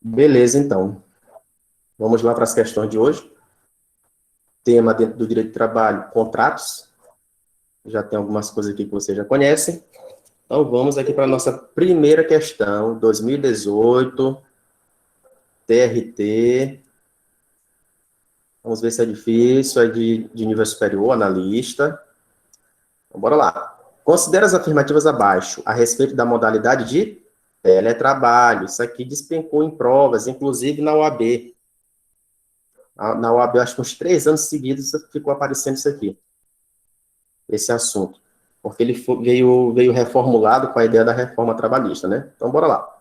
Beleza, então. Vamos lá para as questões de hoje. Tema dentro do direito do trabalho, contratos. Já tem algumas coisas aqui que vocês já conhecem. Então, vamos aqui para a nossa primeira questão, 2018, TRT. Vamos ver se é difícil, é de nível superior, analista. Então, bora lá. Considera as afirmativas abaixo a respeito da modalidade de teletrabalho. Isso aqui despencou em provas, inclusive na OAB. Na OAB, acho que uns 3 anos seguidos ficou aparecendo isso aqui, esse assunto. Porque ele veio reformulado com a ideia da reforma trabalhista, né? Então, bora lá.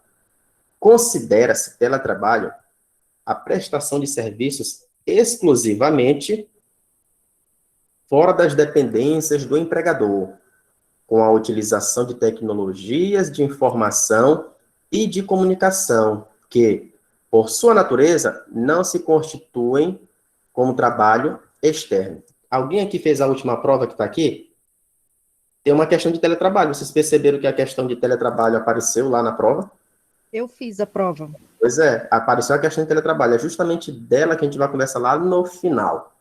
Considera-se teletrabalho a prestação de serviços exclusivamente fora das dependências do empregador, com a utilização de tecnologias de informação e de comunicação, que, por sua natureza, não se constituem como trabalho externo. Alguém aqui fez a última prova que está aqui? Tem uma questão de teletrabalho. Vocês perceberam que a questão de teletrabalho apareceu lá na prova? Eu fiz a prova. Pois é, apareceu a questão de teletrabalho. É justamente dela que a gente vai conversar lá no final.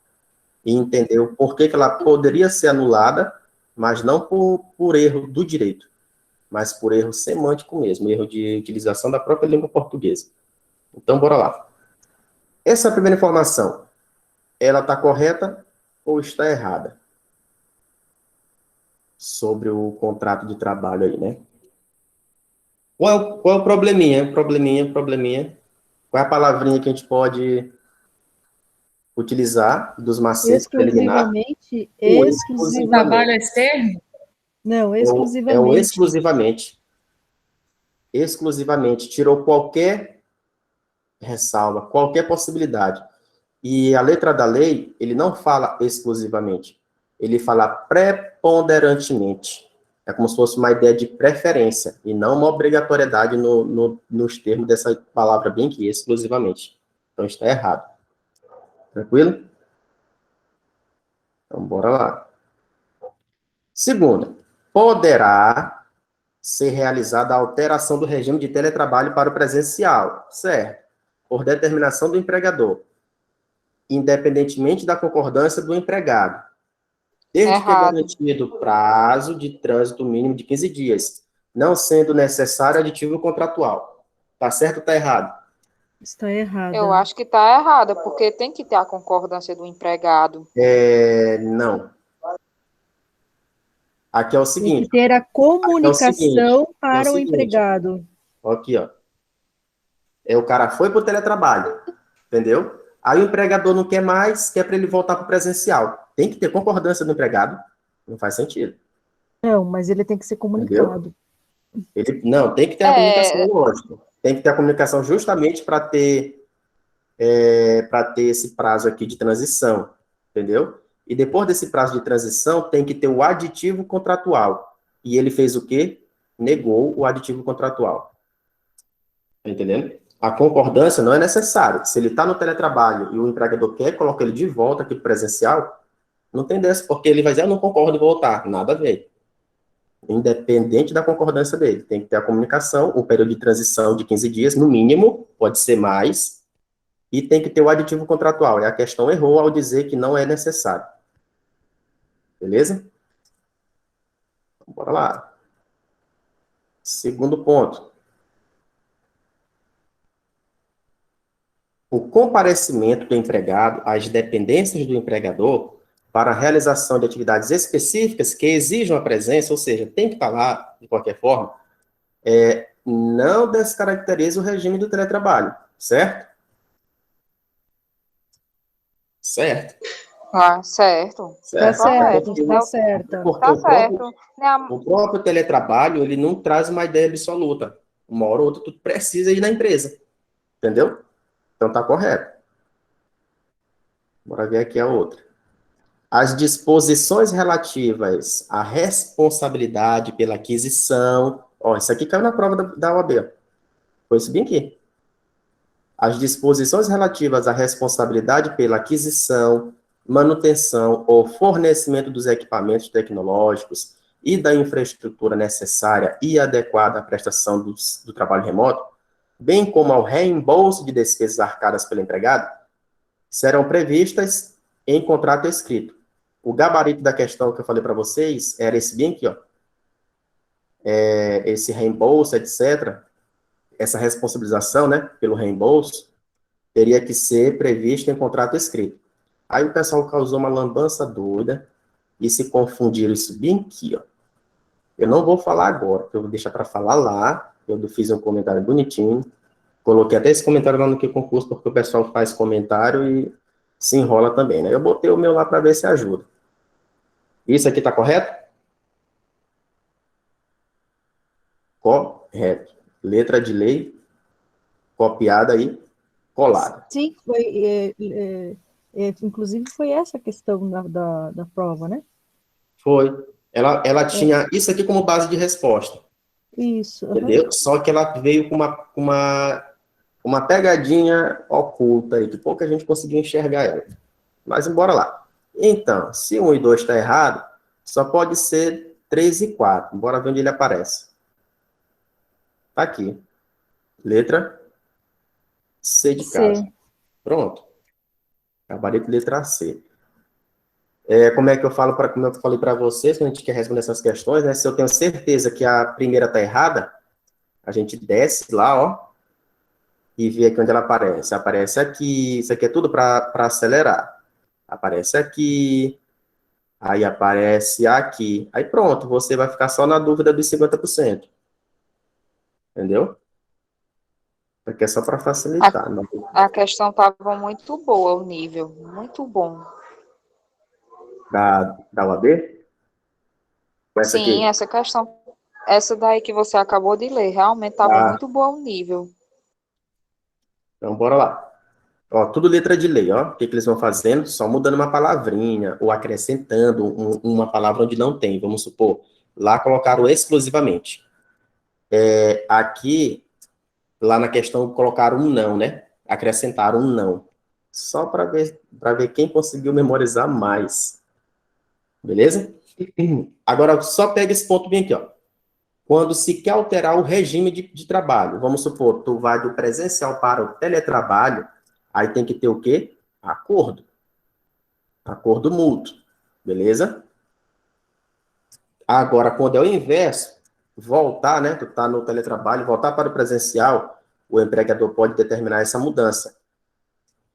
E entender o porquê que ela poderia ser anulada, mas não por erro do direito, mas por erro semântico mesmo, erro de utilização da própria língua portuguesa. Então, bora lá. Essa primeira informação, ela está correta ou está errada? Sobre o contrato de trabalho aí, né? Qual é o probleminha? Probleminha. Qual é a palavrinha que a gente pode utilizar dos macetes para eliminar? Exclusivamente. Trabalho externo? Não, É o exclusivamente. exclusivamente. Exclusivamente. Tirou qualquer ressalva, qualquer possibilidade. E a letra da lei, ele não fala exclusivamente. Ele fala preponderantemente. É como se fosse uma ideia de preferência, e não uma obrigatoriedade nos termos dessa palavra bem aqui, exclusivamente. Então, está errado. Tranquilo? Então, bora lá. Segunda, poderá ser realizada a alteração do regime de teletrabalho para o presencial, certo? Por determinação do empregador, independentemente da concordância do empregado, desde que é garantido prazo de trânsito mínimo de 15 dias, não sendo necessário aditivo contratual. Tá certo ou tá errado? Está errado. Eu acho que está errada, porque tem que ter a concordância do empregado. Não. Aqui é o seguinte. Tem que ter a comunicação para o empregado. Aqui, ó. O cara foi para o teletrabalho, entendeu? Aí o empregador não quer mais, quer para ele voltar para o presencial. Tem que ter concordância do empregado. Não faz sentido. Não, mas ele tem que ser comunicado. Não, tem que ter a comunicação, lógico. Tem que ter a comunicação justamente para ter esse prazo aqui de transição, entendeu? E depois desse prazo de transição, tem que ter o aditivo contratual. E ele fez o quê? Negou o aditivo contratual. Tá entendendo? A concordância não é necessária. Se ele está no teletrabalho e o empregador quer colocar ele de volta aqui para presencial, não tem dessa, porque ele vai dizer, eu não concordo em voltar. Nada a ver. Independente da concordância dele. Tem que ter a comunicação, um período de transição de 15 dias, no mínimo, pode ser mais, e tem que ter o aditivo contratual. E a questão errou ao dizer que não é necessário. Beleza? Então, bora lá. Segundo ponto. O comparecimento do empregado às dependências do empregador para a realização de atividades específicas que exijam a presença, ou seja, tem que estar lá, de qualquer forma, não descaracteriza o regime do teletrabalho, certo? Certo. Ah, certo. Tá certo, tá certo. O próprio teletrabalho, ele não traz uma ideia absoluta. Uma hora ou outra, tu precisa ir na empresa. Entendeu? Então, tá correto. Bora ver aqui a outra. As disposições relativas à responsabilidade pela aquisição. Ó, isso aqui caiu na prova da OAB. Foi isso bem aqui. As disposições relativas à responsabilidade pela aquisição, manutenção ou fornecimento dos equipamentos tecnológicos e da infraestrutura necessária e adequada à prestação do trabalho remoto bem como ao reembolso de despesas arcadas pelo empregado, serão previstas em contrato escrito. O gabarito da questão que eu falei para vocês era esse bem aqui, ó. Esse reembolso, etc., essa responsabilização, né, pelo reembolso, teria que ser previsto em contrato escrito. Aí o pessoal causou uma lambança doida e se confundiram isso bem aqui, ó. Eu não vou falar agora, porque eu vou deixar para falar lá. Eu fiz um comentário bonitinho, coloquei até esse comentário lá no que concurso, porque o pessoal faz comentário e se enrola também, né? Eu botei o meu lá para ver se ajuda. Isso aqui está correto? Correto. Letra de lei, copiada e colada. Sim, inclusive foi essa a questão da prova, né? Foi. Ela tinha isso aqui como base de resposta. Isso. Entendeu? Só que ela veio com uma pegadinha oculta aí, que pouca gente conseguiu enxergar ela. Mas bora lá. Então, se 1 e 2 está errado, só pode ser 3 e 4. Bora ver onde ele aparece. Tá aqui. Letra C de casa. Pronto. Gabarito letra C. Como é que eu falo como eu falei para vocês, quando a gente quer responder essas questões, né? Se eu tenho certeza que a primeira está errada, a gente desce lá, ó, e vê aqui onde ela aparece. Aparece aqui, isso aqui é tudo para acelerar. Aparece aqui, aí aparece aqui. Aí pronto, você vai ficar só na dúvida dos 50%. Entendeu? Aqui é só para facilitar. A questão estava muito boa, o nível, muito bom. Da UAB? Sim, aqui? Essa questão, essa daí que você acabou de ler, realmente estava muito boa o nível. Então, bora lá. Ó, tudo letra de lei, ó. O que eles vão fazendo? Só mudando uma palavrinha, ou acrescentando uma palavra onde não tem. Vamos supor, lá colocaram exclusivamente. Aqui, lá na questão, colocaram um não, né? Acrescentaram um não. Só para ver quem conseguiu memorizar mais. Beleza? Agora, só pega esse ponto bem aqui, ó. Quando se quer alterar o regime de trabalho, vamos supor, tu vai do presencial para o teletrabalho, aí tem que ter o quê? Acordo. Acordo mútuo. Beleza? Agora, quando é o inverso, voltar, né? Tu tá no teletrabalho, voltar para o presencial, o empregador pode determinar essa mudança.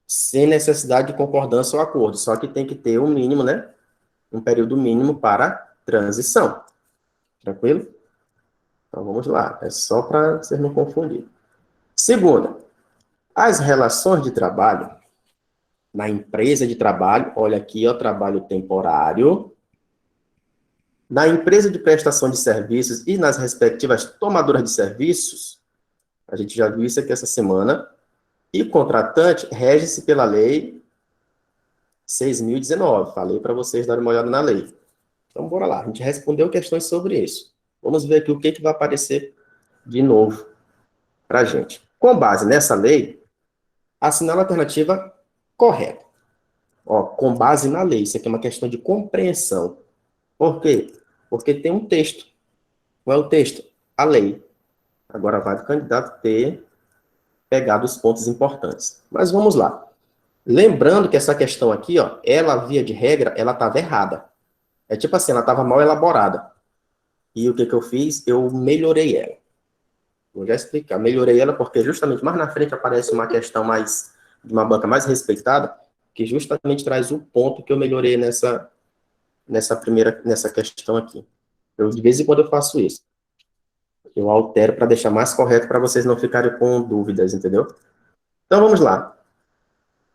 Sem necessidade de concordância ou acordo. Só que tem que ter um mínimo, né? Um período mínimo para transição. Tranquilo? Então, vamos lá. É só para vocês não confundirem. Segunda, as relações de trabalho na empresa de trabalho, olha aqui, ó, trabalho temporário, na empresa de prestação de serviços e nas respectivas tomadoras de serviços, a gente já viu isso aqui essa semana, e contratante rege-se pela lei 6.019. Falei para vocês darem uma olhada na lei. Então, bora lá. A gente respondeu questões sobre isso. Vamos ver aqui o que vai aparecer de novo para a gente. Com base nessa lei, assinala a alternativa correta. Ó, com base na lei. Isso aqui é uma questão de compreensão. Por quê? Porque tem um texto. Qual é o texto? A lei. Agora vai do candidato ter pegado os pontos importantes. Mas vamos lá. Lembrando que essa questão aqui, ó, ela, via de regra, ela estava errada. É tipo assim, ela estava mal elaborada. E o que eu fiz? Eu melhorei ela. Vou já explicar. Melhorei ela porque justamente mais na frente aparece uma questão mais de uma banca mais respeitada, que justamente traz o ponto que eu melhorei nessa questão aqui. De vez em quando eu faço isso. Eu altero para deixar mais correto para vocês não ficarem com dúvidas, entendeu? Então vamos lá.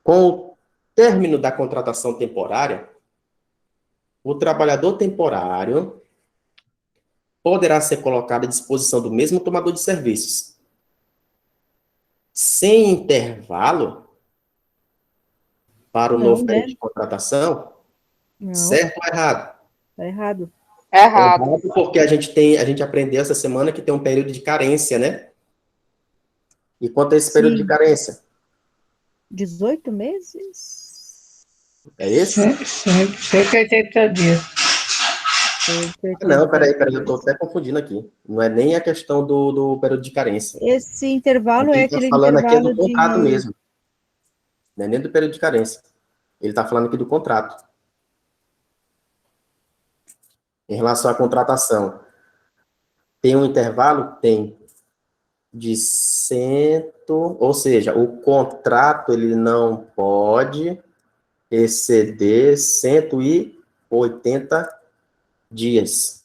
Com o término da contratação temporária, o trabalhador temporário poderá ser colocado à disposição do mesmo tomador de serviços, sem intervalo para o novo período de contratação, Não. Certo ou errado? Tá errado. Errado. Errado porque a gente aprendeu essa semana que tem um período de carência, né? E quanto é esse período de carência? 18 meses? É esse? 180 dias. Não, peraí, eu estou até confundindo aqui. Não é nem a questão do período de carência. Esse intervalo é aquele falando aqui é do intervalo contrato de... mesmo. Não é nem do período de carência. Ele está falando aqui do contrato. Em relação à contratação, tem um intervalo? Tem. De ou seja, o contrato ele não pode exceder 180 dias.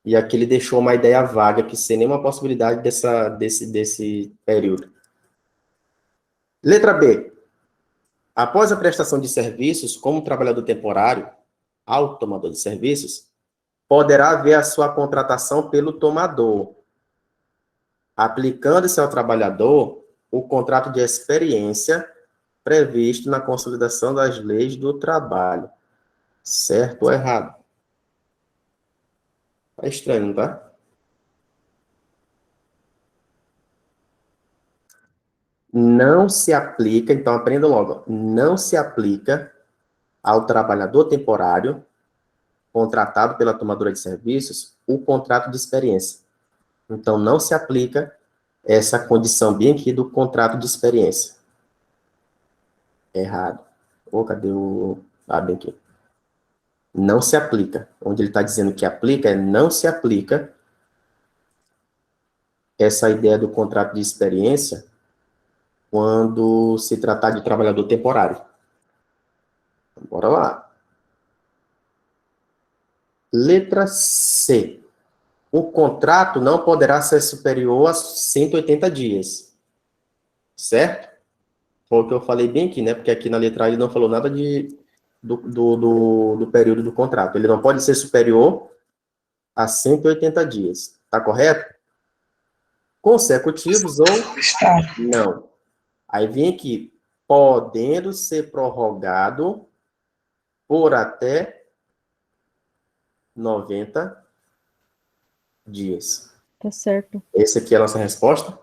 E aqui ele deixou uma ideia vaga, que sem nenhuma possibilidade desse período. Letra B. Após a prestação de serviços, como trabalhador temporário, ao tomador de serviços, poderá haver a sua contratação pelo tomador, aplicando-se ao trabalhador o contrato de experiência previsto na consolidação das leis do trabalho. Certo ou errado? Tá estranho, não tá? Não se aplica, então aprenda logo, não se aplica ao trabalhador temporário contratado pela tomadora de serviços o contrato de experiência. Então, não se aplica essa condição bem aqui do contrato de experiência. Errado. Cadê o... bem aqui. Não se aplica. Onde ele está dizendo que aplica, não se aplica essa ideia do contrato de experiência quando se tratar de trabalhador temporário. Então, bora lá. Letra C. O contrato não poderá ser superior a 180 dias. Certo? Foi o que eu falei bem aqui, né? Porque aqui na letra A ele não falou nada do período do contrato. Ele não pode ser superior a 180 dias. Tá correto? Consecutivos ou não. Aí vem aqui, podendo ser prorrogado por até 90 dias. Tá certo. Essa aqui é a nossa resposta?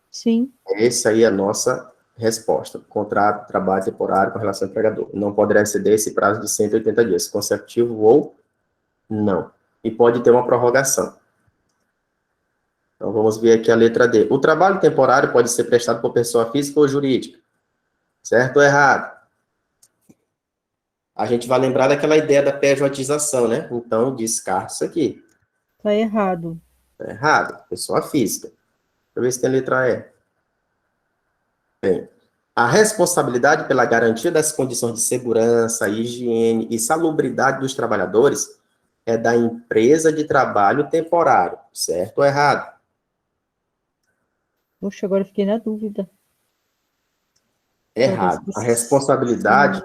Sim. Essa aí é a nossa resposta. Contrato de trabalho temporário com relação ao empregador. Não poderá exceder esse prazo de 180 dias, consecutivo ou não. E pode ter uma prorrogação. Então, vamos ver aqui a letra D. O trabalho temporário pode ser prestado por pessoa física ou jurídica. Certo ou errado? A gente vai lembrar daquela ideia da pejotização, né? Então, descarta isso aqui. Tá errado. Tá errado. Pessoa física. Deixa eu ver se tem a letra E. Bem, a responsabilidade pela garantia das condições de segurança, higiene e salubridade dos trabalhadores é da empresa de trabalho temporário. Certo ou errado? Poxa, agora eu fiquei na dúvida. Errado. A responsabilidade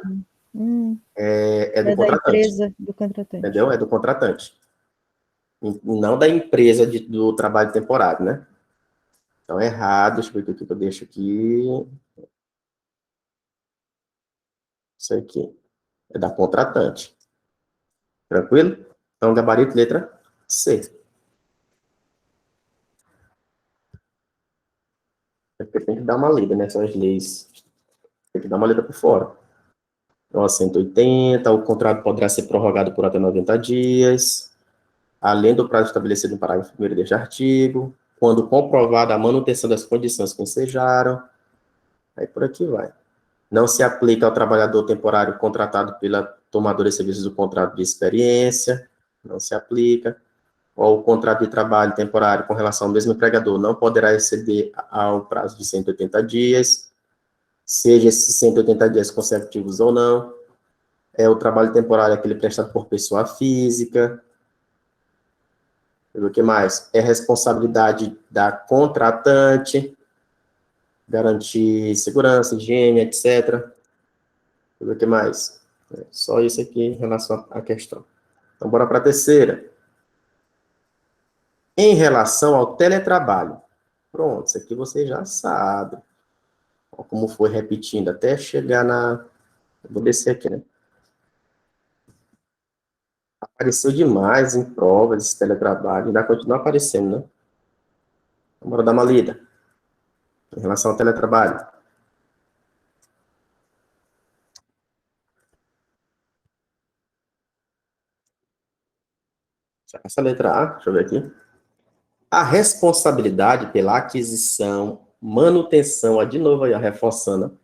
é do contratante. Da empresa do contratante. Entendeu? É do contratante. E não da empresa do trabalho temporário, né? Então, errado. Deixa eu ver o que eu deixo aqui. Isso aqui. É da contratante. Tranquilo? Então, gabarito, letra C. Porque tem que dar uma lida nessas leis. Tem que dar uma lida por fora. Então, 180, o contrato poderá ser prorrogado por até 90 dias, além do prazo estabelecido no parágrafo 1º deste artigo, quando comprovada a manutenção das condições que ensejaram. Aí por aqui vai. Não se aplica ao trabalhador temporário contratado pela tomadora de serviços do contrato de experiência. Não se aplica. Ou o contrato de trabalho temporário com relação ao mesmo empregador não poderá exceder ao prazo de 180 dias, seja esses 180 dias consecutivos ou não. O trabalho temporário aquele prestado por pessoa física. O que mais? É responsabilidade da contratante, garantir segurança, higiene, etc. O que mais? Só isso aqui em relação à questão. Então, bora para a terceira. Em relação ao teletrabalho. Pronto, isso aqui você já sabe. Olha como foi repetindo até chegar na... Vou descer aqui, né? Apareceu demais em provas esse teletrabalho. Ainda continua aparecendo, né? Então, bora dar uma lida. Em relação ao teletrabalho. Essa letra A, deixa eu ver aqui. A responsabilidade pela aquisição, manutenção, de novo aí, reforçando,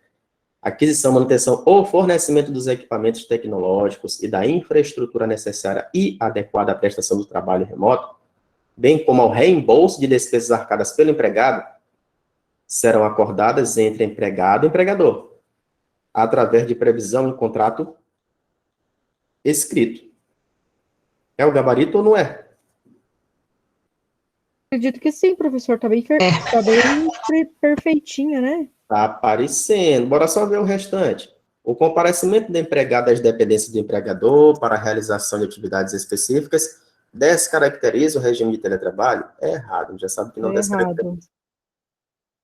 aquisição, manutenção ou fornecimento dos equipamentos tecnológicos e da infraestrutura necessária e adequada à prestação do trabalho remoto, bem como ao reembolso de despesas arcadas pelo empregado, serão acordadas entre empregado e empregador, através de previsão em contrato escrito. É o gabarito ou não é? Acredito que sim, professor. Tá bem perfeitinha, né? Tá aparecendo. Bora só ver o restante. O comparecimento do empregado às dependências do empregador para a realização de atividades específicas descaracteriza o regime de teletrabalho? É errado, já sabe que não descaracteriza.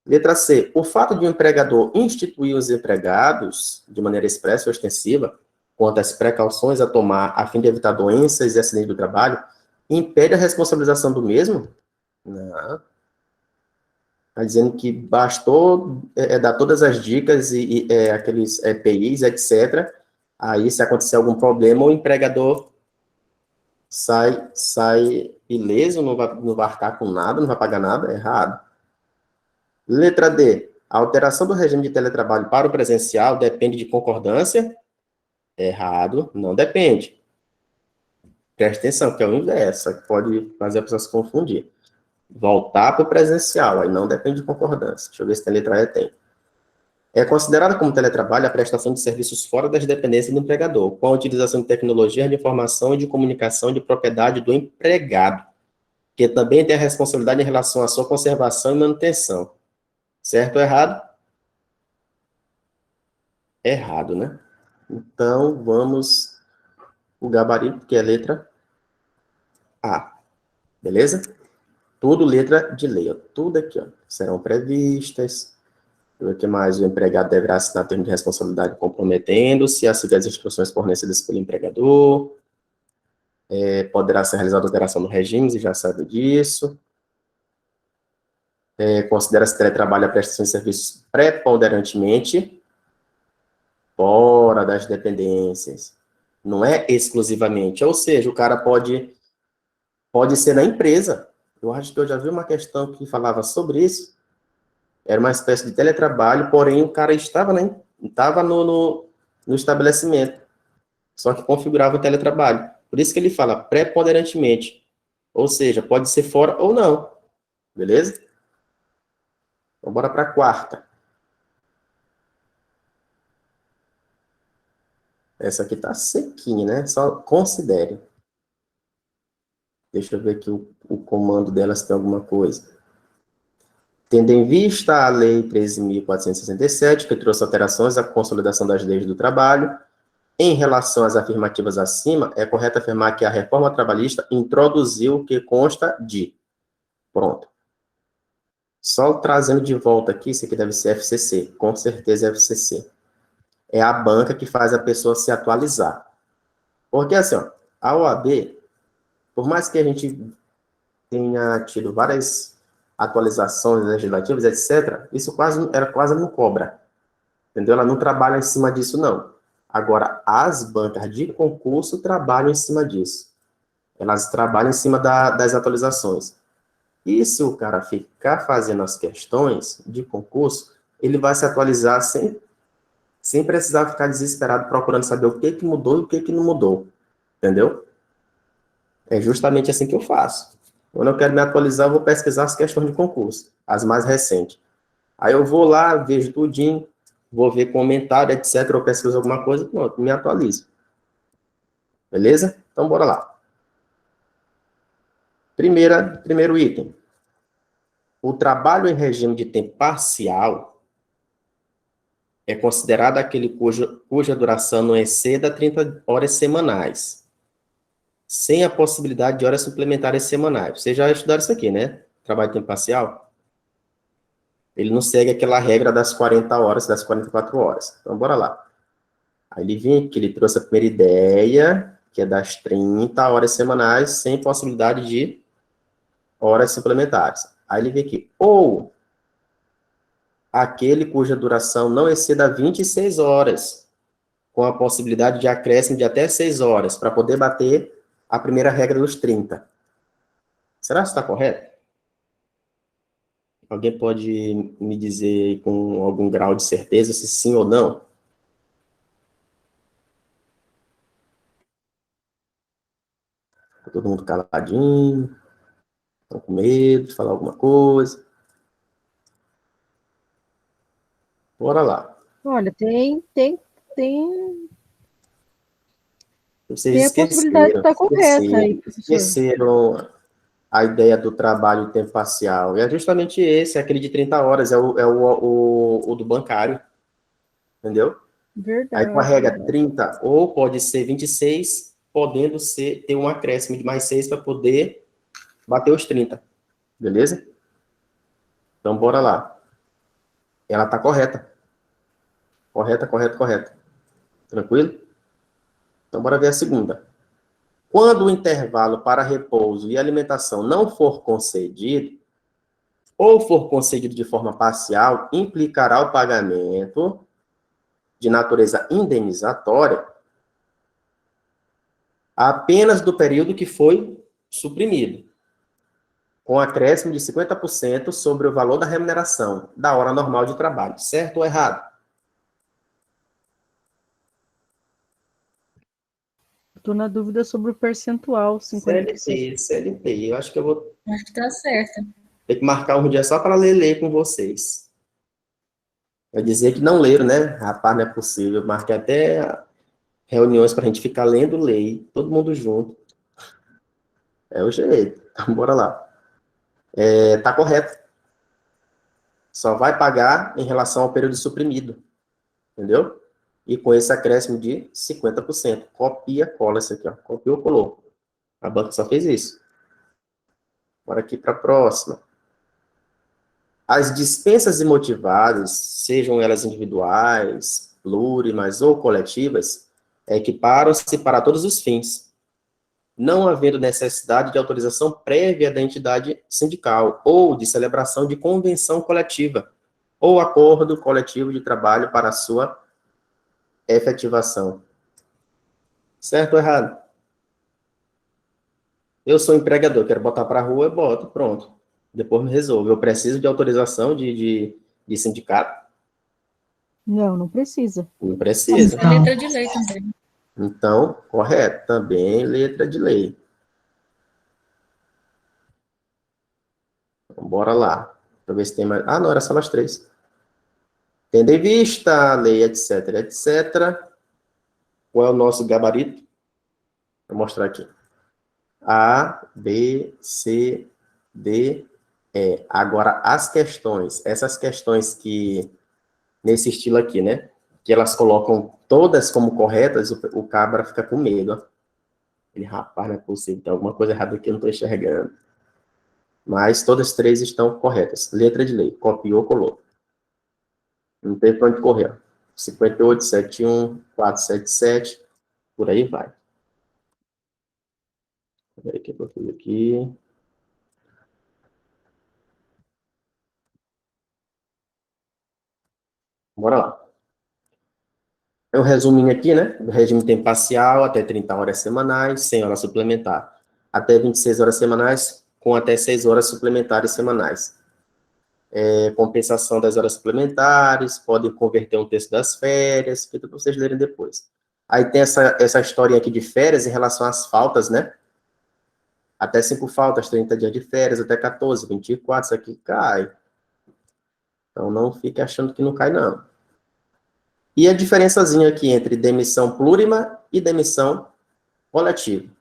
Letra C. O fato de o empregador instituir os empregados, de maneira expressa ou extensiva, quanto às precauções a tomar a fim de evitar doenças e acidentes do trabalho, impede a responsabilização do mesmo? Não. Está dizendo que bastou dar todas as dicas e aqueles EPIs, etc. Aí, se acontecer algum problema, o empregador sai ileso, não vai arcar com nada, não vai pagar nada, é errado. Letra D. A alteração do regime de teletrabalho para o presencial depende de concordância? Errado, não depende. Preste atenção, que é o inverso, pode fazer a pessoa se confundir. Voltar para o presencial, aí não depende de concordância. Deixa eu ver se tem letra E, tem. É considerada como teletrabalho a prestação de serviços fora das dependências do empregador, com a utilização de tecnologias de informação e de comunicação de propriedade do empregado, que também tem a responsabilidade em relação à sua conservação e manutenção. Certo ou errado? Errado, né? Então, vamos o gabarito, que é a letra A. Beleza? Tudo letra de lei, ó. Tudo aqui, ó. Serão previstas. O que mais? O empregado deverá assinar termo de responsabilidade comprometendo-se a seguir as instruções fornecidas pelo empregador. Poderá ser realizada alteração no regime, você já sabe disso. Considera-se teletrabalho a prestação de serviços preponderantemente fora das dependências. Não é exclusivamente. Ou seja, o cara pode ser na empresa. Eu acho que eu já vi uma questão que falava sobre isso. Era uma espécie de teletrabalho, porém o cara estava no estabelecimento. Só que configurava o teletrabalho. Por isso que ele fala preponderantemente. Ou seja, pode ser fora ou não. Beleza? Então, bora para a quarta. Essa aqui tá sequinha, né? Só considere. Deixa eu ver aqui o comando delas, tem alguma coisa. Tendo em vista a Lei 13.467, que trouxe alterações à consolidação das leis do trabalho, em relação às afirmativas acima, é correto afirmar que a reforma trabalhista introduziu o que consta de. Pronto. Só trazendo de volta aqui, isso aqui deve ser FCC, com certeza é FCC. É a banca que faz a pessoa se atualizar. Porque assim, ó, a OAB, por mais que a gente tenha tido várias atualizações legislativas, etc., isso quase não cobra. Entendeu? Ela não trabalha em cima disso, não. Agora, as bancas de concurso trabalham em cima disso. Elas trabalham em cima das atualizações. E se o cara ficar fazendo as questões de concurso, ele vai se atualizar sem precisar ficar desesperado procurando saber o que mudou e o que não mudou. Entendeu? É justamente assim que eu faço. Quando eu quero me atualizar, eu vou pesquisar as questões de concurso, as mais recentes. Aí eu vou lá, vejo tudinho, vou ver comentário, etc. Eu pesquiso alguma coisa, pronto, me atualizo. Beleza? Então, bora lá. Primeiro item. O trabalho em regime de tempo parcial é considerado aquele cuja duração não exceda 30 horas semanais, sem a possibilidade de horas suplementares semanais. Vocês já estudaram isso aqui, né? Trabalho em tempo parcial. Ele não segue aquela regra das 40 horas, das 44 horas. Então, bora lá. Aí ele vem aqui, ele trouxe a primeira ideia, que é das 30 horas semanais, sem possibilidade de horas suplementares. Aí ele vem aqui, ou aquele cuja duração não exceda 26 horas, com a possibilidade de acréscimo de até 6 horas, para poder bater a primeira regra dos 30. Será que está correto? Alguém pode me dizer com algum grau de certeza se sim ou não? Tá todo mundo caladinho, estão com medo de falar alguma coisa. Bora lá. Olha, Vocês a possibilidade de esqueceram, estar correta aí, professor. esqueceram a ideia do trabalho em tempo parcial. E é justamente esse, aquele de 30 horas, é o do bancário. Entendeu? Verdade. Aí com a regra 30, ou pode ser 26, podendo ter um acréscimo de mais 6 para poder bater os 30. Beleza? Então, bora lá. Ela está correta. Correta. Tranquilo? Então, bora ver a segunda. Quando o intervalo para repouso e alimentação não for concedido, ou for concedido de forma parcial, implicará o pagamento de natureza indenizatória apenas do período que foi suprimido, com acréscimo de 50% sobre o valor da remuneração da hora normal de trabalho. Certo ou errado? Estou na dúvida sobre o percentual, 50%. CLT. Eu acho que eu vou... Acho que tá certo. Ter que marcar um dia só para ler com vocês. Eu dizer que não leram, né? Rapaz, não é possível. Eu marquei até reuniões para a gente ficar lendo lei, todo mundo junto. É o jeito. Então, bora lá. Tá correto. Só vai pagar em relação ao período suprimido. Entendeu? E com esse acréscimo de 50%. Copia, cola isso aqui, ó. Copiou, colou. A banca só fez isso. Bora aqui para a próxima. As dispensas imotivadas, sejam elas individuais, plurimas ou coletivas, equiparam-se para todos os fins, não havendo necessidade de autorização prévia da entidade sindical ou de celebração de convenção coletiva ou acordo coletivo de trabalho para a sua efetivação. Certo ou errado? Eu sou empregador, quero botar para a rua, eu boto, pronto. Depois me resolvo. Eu preciso de autorização de sindicato? Não precisa. Não precisa. É letra de lei também. Então, correto, também letra de lei. Então, bora lá. Deixa eu ver se tem mais... Ah, não, era só nós três. Tendo em vista a lei, etc. Qual é o nosso gabarito? Vou mostrar aqui. A, B, C, D, E. Agora, as questões. Essas questões que... Nesse estilo aqui, né? Que elas colocam todas como corretas, o cabra fica com medo, ó. Ele, rapaz, não é possível, tem alguma coisa errada aqui, eu não estou enxergando. Mas todas três estão corretas. Letra de lei. Copiou, colou. Não tem para onde correr. 58, 71, 477, por aí vai. Peraí, o que eu fiz aqui? Bora lá. É um resuminho aqui, né? Do regime tempo parcial, até 30 horas semanais, 100 horas suplementar. Até 26 horas semanais, com até 6 horas suplementares semanais. Compensação das horas suplementares, pode converter um terço das férias, feito para vocês lerem depois. Aí tem essa historinha aqui de férias em relação às faltas, né? Até 5 faltas, 30 dias de férias, até 14, 24, isso aqui cai. Então não fique achando que não cai, não. E a diferençazinha aqui entre demissão plurima e demissão coletiva.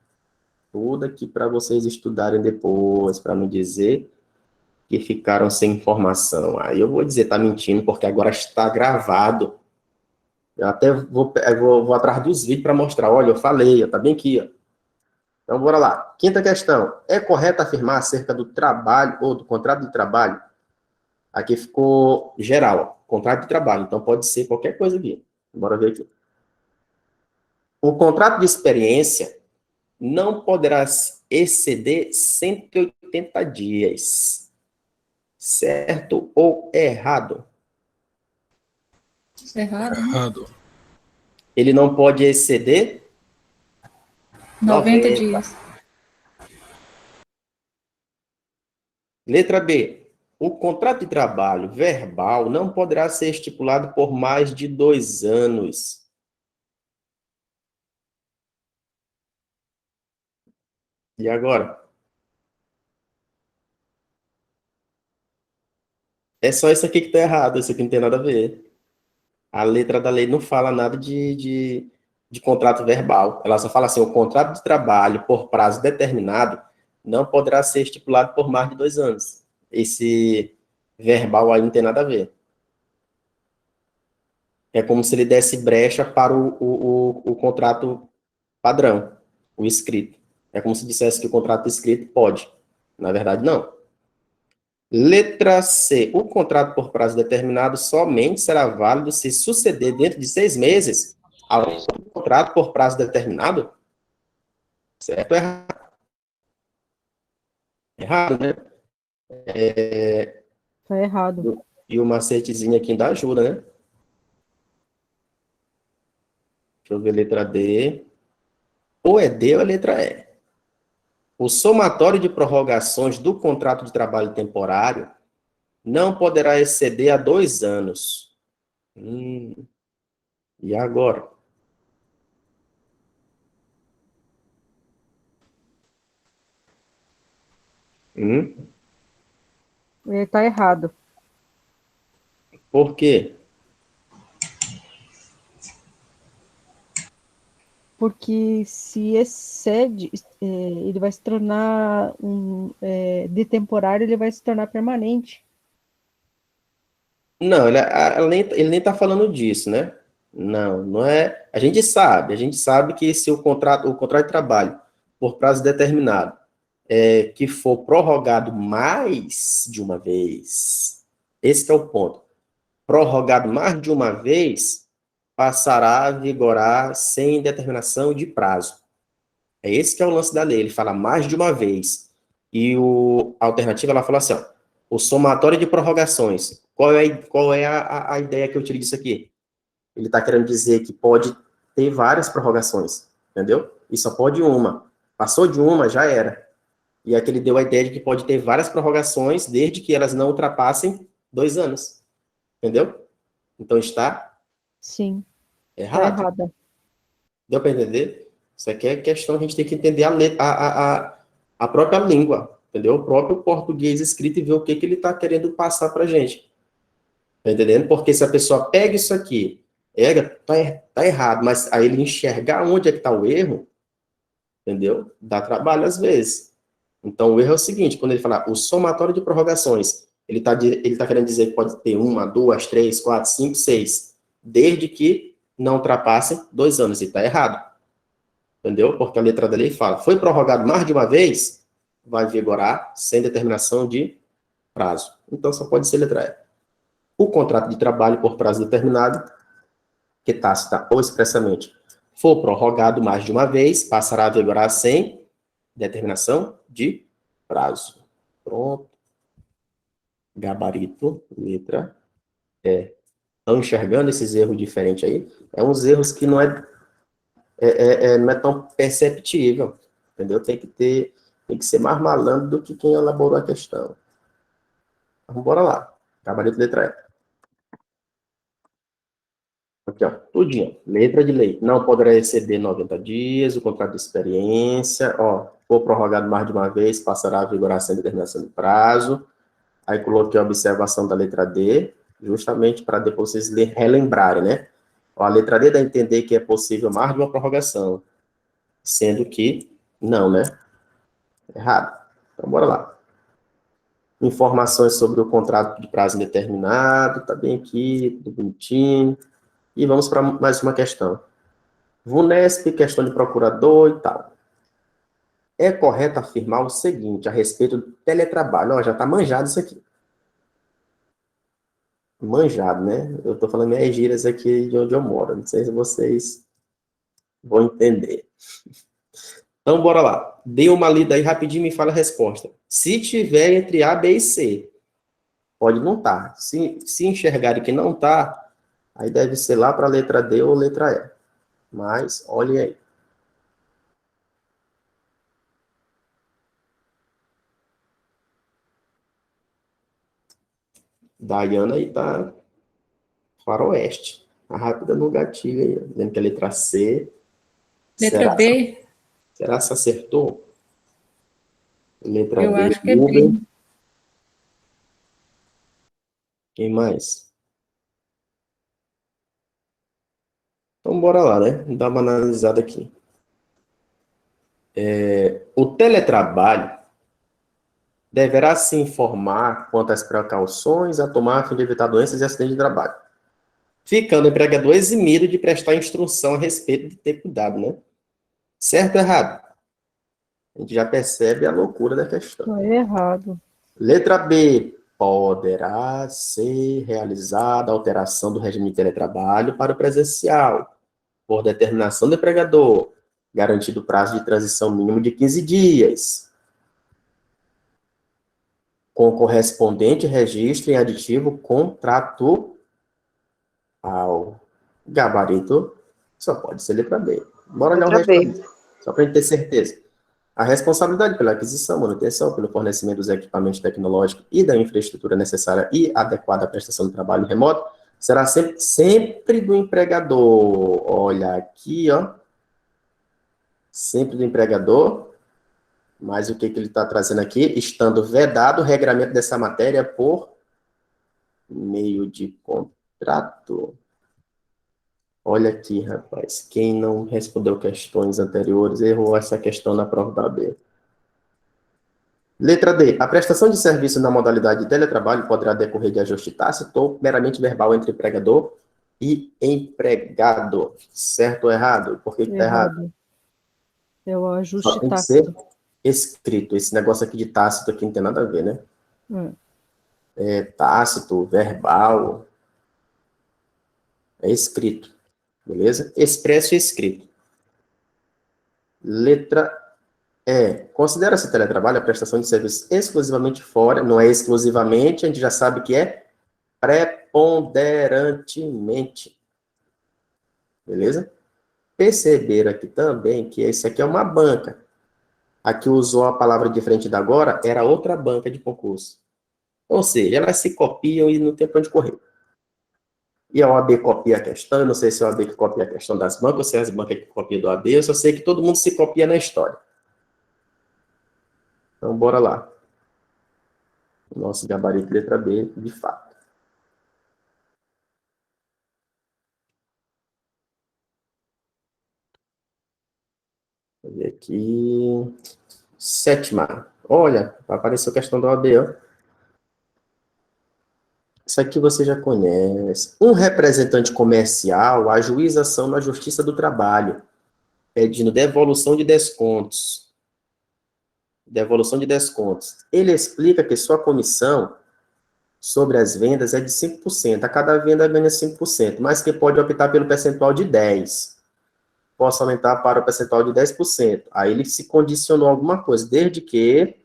Tudo aqui para vocês estudarem depois, para me dizer que ficaram sem informação. Aí eu vou dizer, tá mentindo, porque agora está gravado. Eu até vou atrás dos vídeos para mostrar. Olha, eu falei, tá bem aqui, ó. Então, bora lá. Quinta questão. É correto afirmar acerca do trabalho, ou do contrato de trabalho? Aqui ficou geral, ó. Contrato de trabalho. Então, pode ser qualquer coisa aqui. Bora ver aqui. O contrato de experiência não poderá exceder 180 dias. Certo ou errado? Errado. Ele não pode exceder 90 dias. Letra B. O contrato de trabalho verbal não poderá ser estipulado por mais de 2 anos. E agora? É só isso aqui que está errado, isso aqui não tem nada a ver. A letra da lei não fala nada de contrato verbal. Ela só fala assim, o contrato de trabalho por prazo determinado não poderá ser estipulado por mais de 2 anos. Esse verbal aí não tem nada a ver. É como se ele desse brecha para o contrato padrão, o escrito. É como se dissesse que o contrato escrito pode. Na verdade, não. Letra C. O contrato por prazo determinado somente será válido se suceder dentro de 6 meses ao contrato por prazo determinado? Certo ou errado? Errado, né? Tá errado. E o macetezinho aqui ainda ajuda, né? Deixa eu ver letra D. Ou é D ou é letra E. O somatório de prorrogações do contrato de trabalho temporário não poderá exceder a 2 anos. E agora? Ele tá errado. Por quê? Porque se excede, ele vai se tornar de temporário, ele vai se tornar permanente. Não, ele nem está falando disso, né? Não, não é. A gente sabe que se o contrato de trabalho por prazo determinado que for prorrogado mais de uma vez, esse que é o ponto. Prorrogado mais de uma vez, passará a vigorar sem determinação de prazo. É esse que é o lance da lei. Ele fala mais de uma vez. E a alternativa, ela fala assim, ó, o somatório de prorrogações. Qual é a ideia que eu tirei disso aqui? Ele está querendo dizer que pode ter várias prorrogações, entendeu? E só pode uma. Passou de uma, já era. E aqui ele deu a ideia de que pode ter várias prorrogações, desde que elas não ultrapassem 2 anos. Entendeu? Então está Sim, tá errado. errada. Deu para entender? Isso aqui é questão, a gente tem que entender a própria língua, entendeu? O próprio português escrito e ver o que ele está querendo passar para a gente. Tá entendendo? Porque se a pessoa pega isso aqui, tá errado, mas aí ele enxergar onde é que está o erro, entendeu? Dá trabalho às vezes. Então, o erro é o seguinte, quando ele fala o somatório de prorrogações, ele tá querendo dizer que pode ter 1, 2, 3, 4, 5, 6, desde que não ultrapassem 2 anos, e está errado. Entendeu? Porque a letra da lei fala, foi prorrogado mais de uma vez, vai vigorar sem determinação de prazo. Então, só pode ser letra E. O contrato de trabalho por prazo determinado, que tácita ou expressamente for prorrogado mais de uma vez, passará a vigorar sem determinação de prazo. Pronto. Gabarito, letra E. Estão enxergando esses erros diferentes aí? É uns erros que não é tão perceptível, entendeu? Tem que ser mais malandro do que quem elaborou a questão. Vamos embora lá. Gabarito, letra E. Aqui, ó, tudinho. Letra de lei. Não poderá exceder 90 dias, o contrato de experiência, ó, for prorrogado mais de uma vez, passará a vigorar sem determinação de prazo. Aí coloquei a observação da letra D, justamente para depois vocês relembrarem, né? Ó, a letra D dá a entender que é possível mais de uma prorrogação, sendo que não, né? Errado. Então, bora lá. Informações sobre o contrato de prazo indeterminado, tá bem aqui, tudo bonitinho. E vamos para mais uma questão. VUNESP, questão de procurador e tal. É correto afirmar o seguinte a respeito do teletrabalho. Ó, já está manjado isso aqui. Manjado, né? Eu estou falando minhas gírias aqui de onde eu moro. Não sei se vocês vão entender. Então, bora lá. Dê uma lida aí rapidinho e me fala a resposta. Se tiver entre A, B e C, pode não estar. Se enxergarem que não está, aí deve ser lá para a letra D ou letra E. Mas, olhem aí. Daiane aí tá faroeste. A rápida no gatilho aí. Dizendo que a letra C. Letra B, Será que se acertou? Letra eu B, acho que é Rubem. B. Quem mais? Então, bora lá, né? Vamos dar uma analisada aqui. O teletrabalho deverá se informar quanto às precauções a tomar a fim de evitar doenças e acidentes de trabalho, ficando o empregador eximido de prestar instrução a respeito de ter cuidado, né? Certo ou errado? A gente já percebe a loucura da questão. Não é errado. Letra B. Poderá ser realizada alteração do regime de teletrabalho para o presencial, por determinação do empregador, garantido prazo de transição mínimo de 15 dias, com correspondente registro em aditivo contratual. Gabarito só pode ser letra B. Bora olhar o resto, só para a gente ter certeza. A responsabilidade pela aquisição, manutenção, pelo fornecimento dos equipamentos tecnológicos e da infraestrutura necessária e adequada à prestação do trabalho remoto será sempre do empregador. Olha aqui, ó. Sempre do empregador. Mas o que ele está trazendo aqui? Estando vedado o regramento dessa matéria por meio de contrato. Olha aqui, rapaz. Quem não respondeu questões anteriores errou essa questão na prova da AB. Letra D. A prestação de serviço na modalidade de teletrabalho poderá decorrer de ajuste tácito ou meramente verbal entre empregador e empregado. Certo ou errado? Por que está errado? É o Só ajuste tem que tácito. ser escrito. Esse negócio aqui de tácito aqui não tem nada a ver, né? É tácito, verbal. É escrito. Beleza? Expresso e escrito. Letra E. Considera-se teletrabalho a prestação de serviço exclusivamente fora, não é exclusivamente, a gente já sabe que é preponderantemente. Beleza? Perceberam aqui também que esse aqui é uma banca. Aqui usou a palavra de frente da agora, era outra banca de concurso. Ou seja, elas se copiam e não tem para onde correr. E a OAB copia a questão, eu não sei se é a OAB que copia a questão das bancas, ou se é as bancas que copiam do OAB, eu só sei que todo mundo se copia na história. Então, bora lá. O nosso gabarito letra B, de fato. Vou ver aqui. Sétima. Olha, apareceu a questão da OAB, ó. Isso aqui você já conhece. Um representante comercial ajuiza ação na Justiça do Trabalho, pedindo devolução de descontos. Devolução de descontos. Ele explica que sua comissão sobre as vendas é de 5%. A cada venda ganha 5%, mas que pode optar pelo percentual de 10%. Posso aumentar para o percentual de 10%. Aí ele se condicionou a alguma coisa, desde que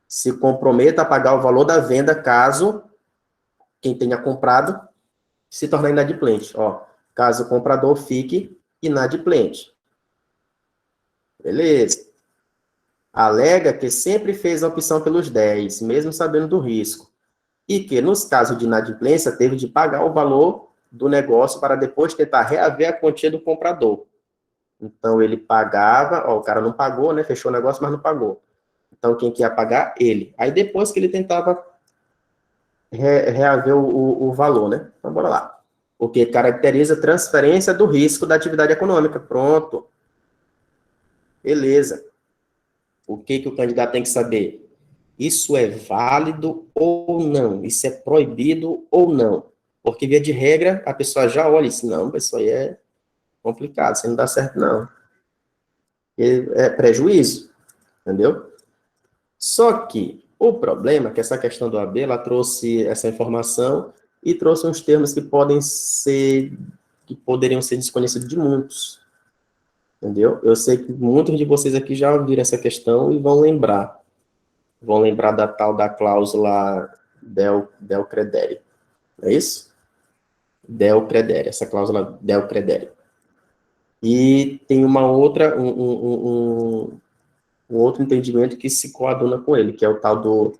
se comprometa a pagar o valor da venda caso quem tenha comprado se tornar inadimplente. Ó, caso o comprador fique inadimplente. Beleza. Alega que sempre fez a opção pelos 10, mesmo sabendo do risco. E que, nos casos de inadimplência, teve de pagar o valor do negócio para depois tentar reaver a quantia do comprador. Então, ele pagava, ó, o cara não pagou, né? Fechou o negócio, mas não pagou. Então, quem que ia pagar? Ele. Aí, depois que ele tentava reaver o valor, né? Então, bora lá. O que caracteriza a transferência do risco da atividade econômica. Pronto. Beleza. O que o candidato tem que saber? Isso é válido ou não? Isso é proibido ou não? Porque, via de regra, a pessoa já olha e diz, não, isso aí é complicado, isso não dá certo, não. É prejuízo, entendeu? Só que o problema é que essa questão do AB, ela trouxe essa informação e trouxe uns termos que poderiam ser desconhecidos de muitos. Entendeu? Eu sei que muitos de vocês aqui já ouviram essa questão e vão lembrar. Vão lembrar da tal da cláusula del credere. É isso? Del credere, essa cláusula del credere. E tem uma outra, um outro entendimento que se coaduna com ele, que é o tal do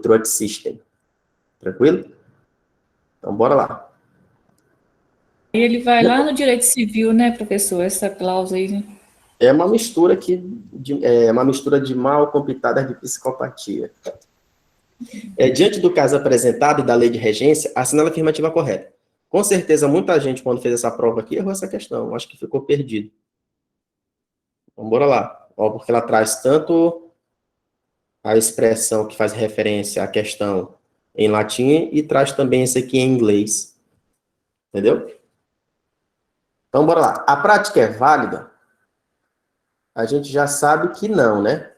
truck system. Tranquilo? Então, bora lá. E ele vai lá no direito civil, né, professor? Essa cláusula aí, né? É uma mistura é uma mistura de mal com pitadas de psicopatia. Diante do caso apresentado e da lei de regência, assinala a afirmativa correta. Com certeza, muita gente, quando fez essa prova aqui, errou essa questão. Acho que ficou perdido. Então, bora lá. Ó, porque ela traz tanto a expressão que faz referência à questão em latim e traz também esse aqui em inglês. Entendeu? Então, bora lá. A prática é válida? A gente já sabe que não, né?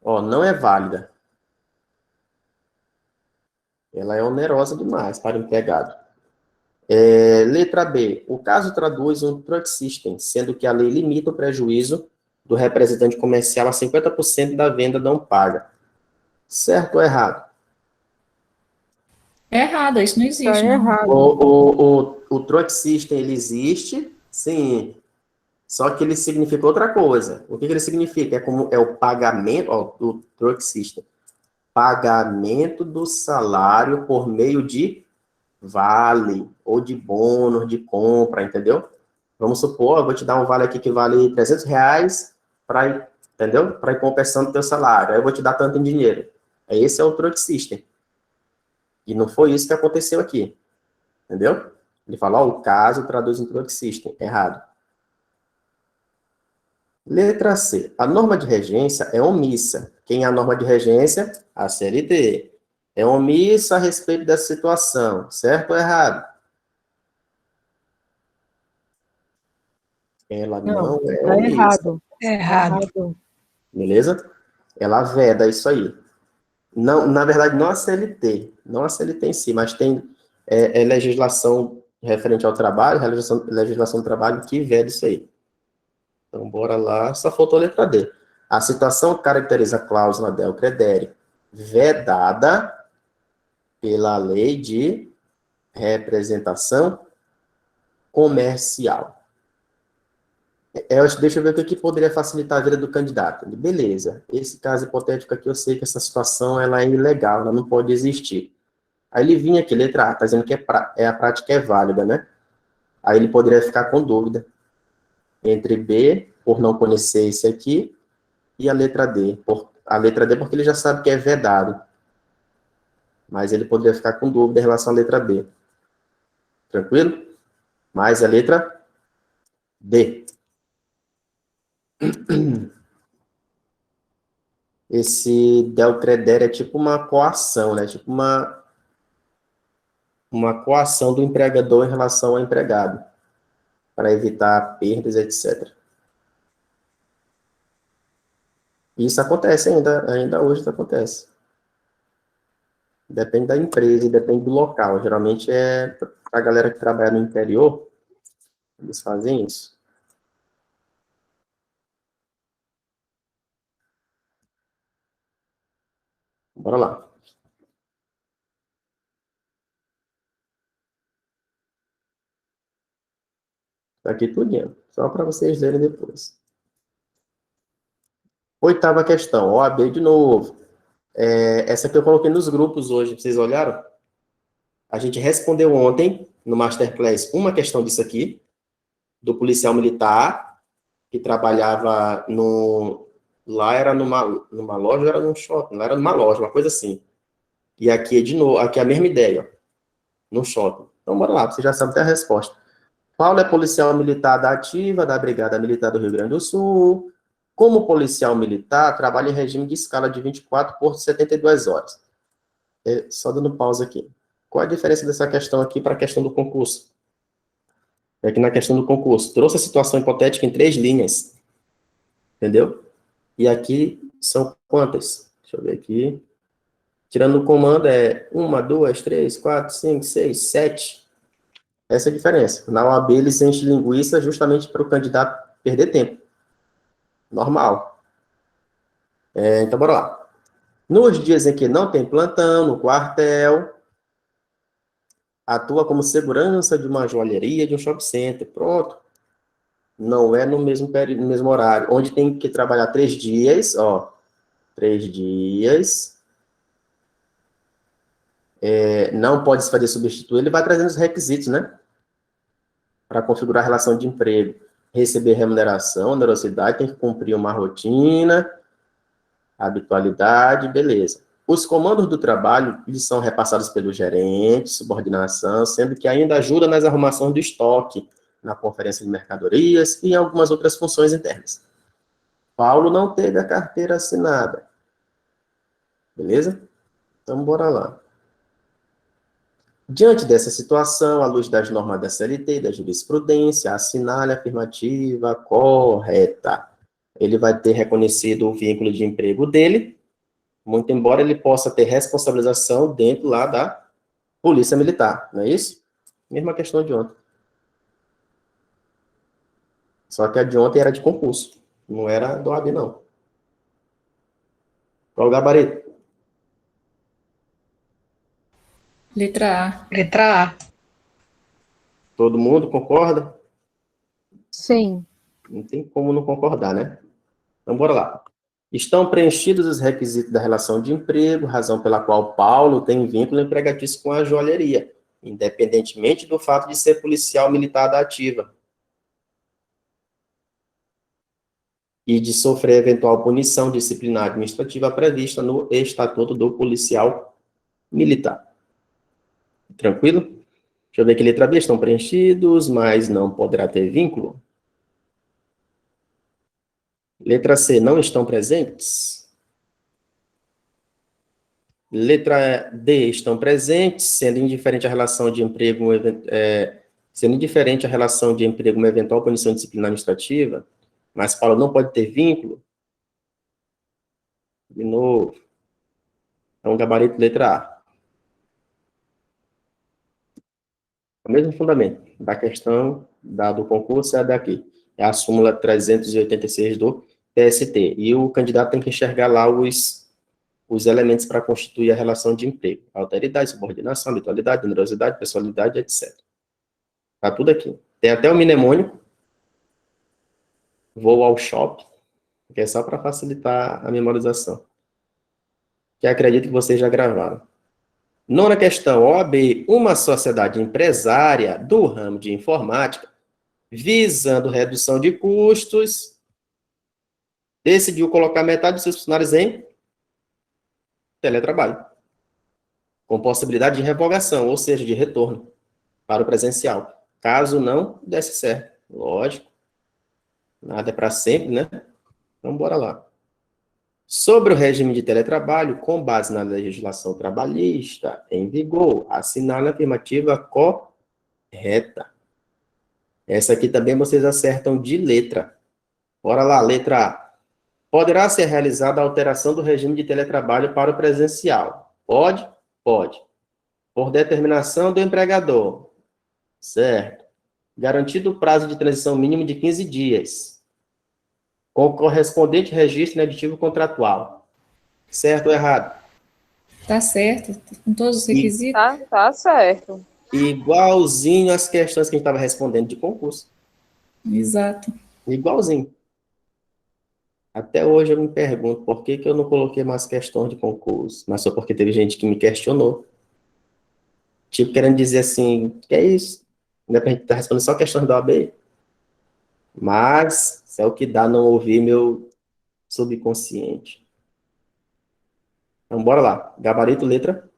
Ó, não é válida. Ela é onerosa demais para o empregado. Letra B. O caso traduz um truck system, sendo que a lei limita o prejuízo do representante comercial a 50% da venda não paga. Certo ou errado? É errado, isso não Tá existe. errado. O truck system, ele existe, sim. Só que ele significa outra coisa. O que ele significa? É o pagamento, ó, do truck system. Pagamento do salário por meio de vale ou de bônus de compra, entendeu? Vamos supor, eu vou te dar um vale aqui que vale R$300 para, entendeu? Para ir compensando o teu salário. Aí eu vou te dar tanto em dinheiro. Esse é o truck system. E não foi isso que aconteceu aqui. Entendeu? Ele fala, ó, o caso traduz em truck system. Errado. Letra C. A norma de regência é omissa. Quem é a norma de regência? A CLT. É omissa a respeito dessa situação. Certo ou errado? Ela não é Tá omissa. errado. Errado. Beleza? Ela veda isso aí. Não, na verdade, não a CLT. Não a CLT em si, mas tem legislação referente ao trabalho, legislação do trabalho que veda isso aí. Então, bora lá. Só faltou a letra D. A situação que caracteriza a cláusula del credere vedada pela lei de representação comercial. Deixa eu ver o que poderia facilitar a vida do candidato. Beleza, esse caso hipotético aqui, eu sei que essa situação ela é ilegal, ela não pode existir. Aí ele vinha aqui, letra A, está dizendo que a prática é válida, né? Aí ele poderia ficar com dúvida entre B, por não conhecer esse aqui, e a letra D. A letra D porque ele já sabe que é vedado. Mas ele poderia ficar com dúvida em relação à letra B. Tranquilo? Mais a letra D. Esse del credere é tipo uma coação, né? Tipo uma coação do empregador em relação ao empregado, para evitar perdas, etc. Isso acontece ainda hoje isso acontece. Depende da empresa e depende do local. Geralmente é a galera que trabalha no interior, eles fazem isso. Bora lá. Tá aqui tudinho, só para vocês verem depois. Oitava questão, OAB de novo. Essa que eu coloquei nos grupos hoje, vocês olharam? A gente respondeu ontem, no Masterclass, uma questão disso aqui, do policial militar, que trabalhava lá era numa loja, ou era num shopping, lá era numa loja, uma coisa assim. E aqui, de novo, aqui é a mesma ideia, ó, no shopping. Então, bora lá, você já sabe até a resposta. Paulo é policial militar da ativa, da Brigada Militar do Rio Grande do Sul. Como policial militar, trabalha em regime de escala de 24 por 72 horas. Só dando pausa aqui. Qual a diferença dessa questão aqui para a questão do concurso? É que na questão do concurso, trouxe a situação hipotética em 3 linhas. Entendeu? E aqui são quantas? Deixa eu ver aqui. Tirando o comando é 1, 2, 3, 4, 5, 6, 7. Essa é a diferença. Na OAB, eles enchem linguiça justamente para o candidato perder tempo. Normal. Então, bora lá. Nos dias em que não tem plantão, no quartel, atua como segurança de uma joalheria, de um shopping center. Pronto. Não é no mesmo horário. Onde tem que trabalhar 3 dias, ó. 3 dias. não pode se fazer substituir, ele vai trazendo os requisitos, né? Para configurar a relação de emprego. Receber remuneração, onerosidade, tem que cumprir uma rotina, habitualidade, beleza. Os comandos do trabalho, eles são repassados pelo gerente, subordinação, sendo que ainda ajuda nas arrumações do estoque, na conferência de mercadorias e em algumas outras funções internas. Paulo não teve a carteira assinada. Beleza? Então, bora lá. Diante dessa situação, à luz das normas da CLT e da jurisprudência, assinale a afirmativa correta. Ele vai ter reconhecido o vínculo de emprego dele, muito embora ele possa ter responsabilização dentro lá da Polícia Militar, não é isso? Mesma questão de ontem. Só que a de ontem era de concurso, não era do OAB, não. Qual o gabarito? Letra A. Letra A. Todo mundo concorda? Sim. Não tem como não concordar, né? Então, bora lá. Estão preenchidos os requisitos da relação de emprego, razão pela qual Paulo tem vínculo empregatício com a joalheria, independentemente do fato de ser policial militar da ativa e de sofrer eventual punição disciplinar administrativa prevista no Estatuto do Policial Militar. Tranquilo? Deixa eu ver que letra B, estão preenchidos, mas não poderá ter vínculo. Letra C, não estão presentes. Letra D, estão presentes, sendo indiferente a relação de emprego, sendo indiferente a relação de emprego uma eventual punição disciplinar administrativa, mas Paulo não pode ter vínculo. De novo. Então, gabarito letra A. O mesmo fundamento da questão do concurso é a daqui. É a súmula 386 do TST. E o candidato tem que enxergar lá os elementos para constituir a relação de emprego. Alteridade, subordinação, habitualidade, generosidade, pessoalidade, etc. Está tudo aqui. Tem até o mnemônico. Vou ao shopping, que é só para facilitar a memorização. Que acredito que vocês já gravaram. Nona questão, OAB, uma sociedade empresária do ramo de informática, visando redução de custos, decidiu colocar metade dos seus funcionários em teletrabalho, com possibilidade de revogação, ou seja, de retorno para o presencial, caso não desse certo. Lógico, nada é para sempre, né? Então, bora lá. Sobre o regime de teletrabalho, com base na legislação trabalhista em vigor, assinale a afirmativa correta. Essa aqui também vocês acertam de letra. Bora lá, letra A. Poderá ser realizada a alteração do regime de teletrabalho para o presencial? Pode? Pode. Por determinação do empregador. Certo. Garantido o prazo de transição mínimo de 15 dias. Com correspondente registro aditivo contratual. Certo ou errado? Tá certo, com todos os requisitos. Tá certo. Igualzinho às questões que a gente estava respondendo de concurso. Exato. Igualzinho. Até hoje eu me pergunto por que eu não coloquei mais questões de concurso, mas só porque teve gente que me questionou. Tipo, querendo dizer assim, que é isso? Não é pra gente estar respondendo só questões da OAB? Mas, isso é o que dá não ouvir meu subconsciente. Então, bora lá. Gabarito, letra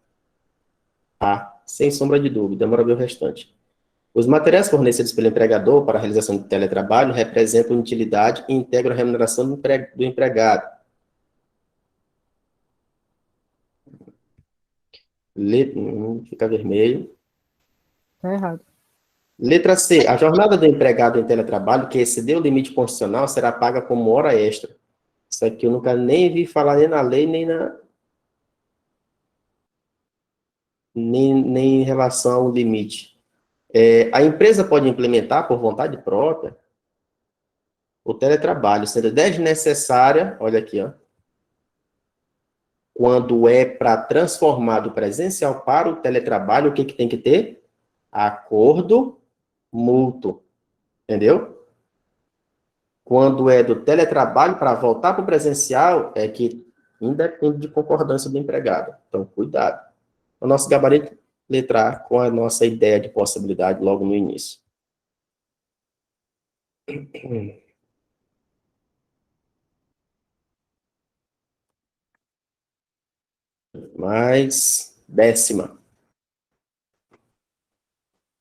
A. Sem sombra de dúvida. Bora ver o restante. Os materiais fornecidos pelo empregador para a realização de teletrabalho representam utilidade e integram a remuneração do empregado. Fica vermelho. Tá errado. Letra C. A jornada do empregado em teletrabalho que exceder o limite constitucional será paga como hora extra. Isso aqui eu nunca nem vi falar nem na lei, nem em relação ao limite. A empresa pode implementar, por vontade própria, o teletrabalho, sendo desnecessária, olha aqui, ó, quando é para transformar do presencial para o teletrabalho, o que tem que ter? Acordo mútuo, entendeu? Quando é do teletrabalho para voltar para o presencial, é que independe de concordância do empregado. Então, cuidado. o nosso gabarito letra A com a nossa ideia de possibilidade logo no início. Mais 10ª.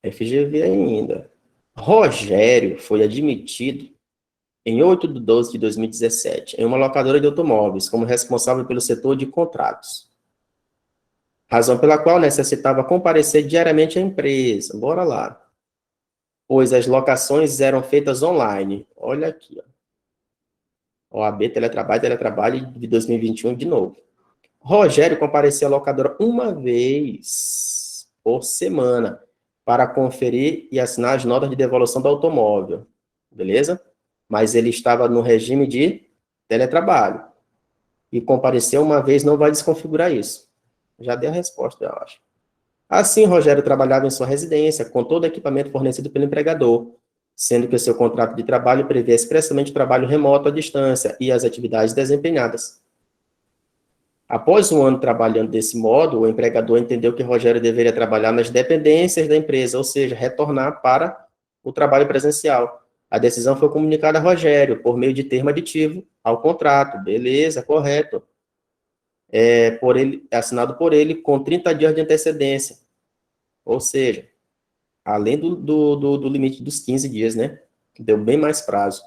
FGV ainda. Rogério foi admitido em 8/12 de 2017 em uma locadora de automóveis como responsável pelo setor de contratos. Razão pela qual necessitava comparecer diariamente à empresa. Bora lá. Pois as locações eram feitas online. Olha aqui, ó. OAB Teletrabalho de 2021 de novo. Rogério comparecia à locadora uma vez por semana para conferir e assinar as notas de devolução do automóvel. Beleza? Mas ele estava no regime de teletrabalho. E comparecer uma vez não vai desconfigurar isso. Já dei a resposta, eu acho. Assim, Rogério trabalhava em sua residência, com todo o equipamento fornecido pelo empregador, sendo que o seu contrato de trabalho prevê expressamente trabalho remoto à distância e as atividades desempenhadas. Após um ano trabalhando desse modo, o empregador entendeu que Rogério deveria trabalhar nas dependências da empresa, ou seja, retornar para o trabalho presencial. A decisão foi comunicada a Rogério por meio de termo aditivo ao contrato. Beleza, correto. Assinado por ele com 30 dias de antecedência. Ou seja, além do limite dos 15 dias, né? Deu bem mais prazo.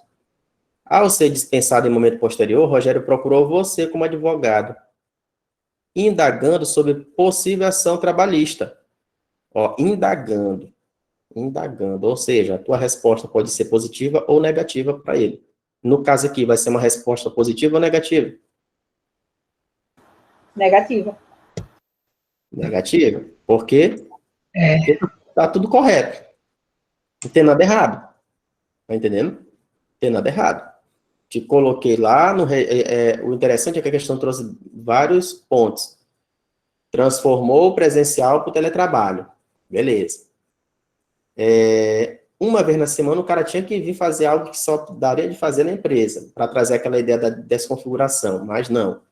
Ao ser dispensado em momento posterior, Rogério procurou você como advogado, indagando sobre possível ação trabalhista. Ó, indagando. Ou seja, a tua resposta pode ser positiva ou negativa para ele. No caso aqui, vai ser uma resposta positiva ou negativa? Negativa. Negativa. Por quê? Porque tá tudo correto. Não tem nada errado. Tá entendendo? Não tem nada errado. Te coloquei lá, o interessante é que a questão trouxe vários pontos. Transformou o presencial para o teletrabalho. Beleza. Uma vez na semana, o cara tinha que vir fazer algo que só daria de fazer na empresa, para trazer aquela ideia da desconfiguração, mas não.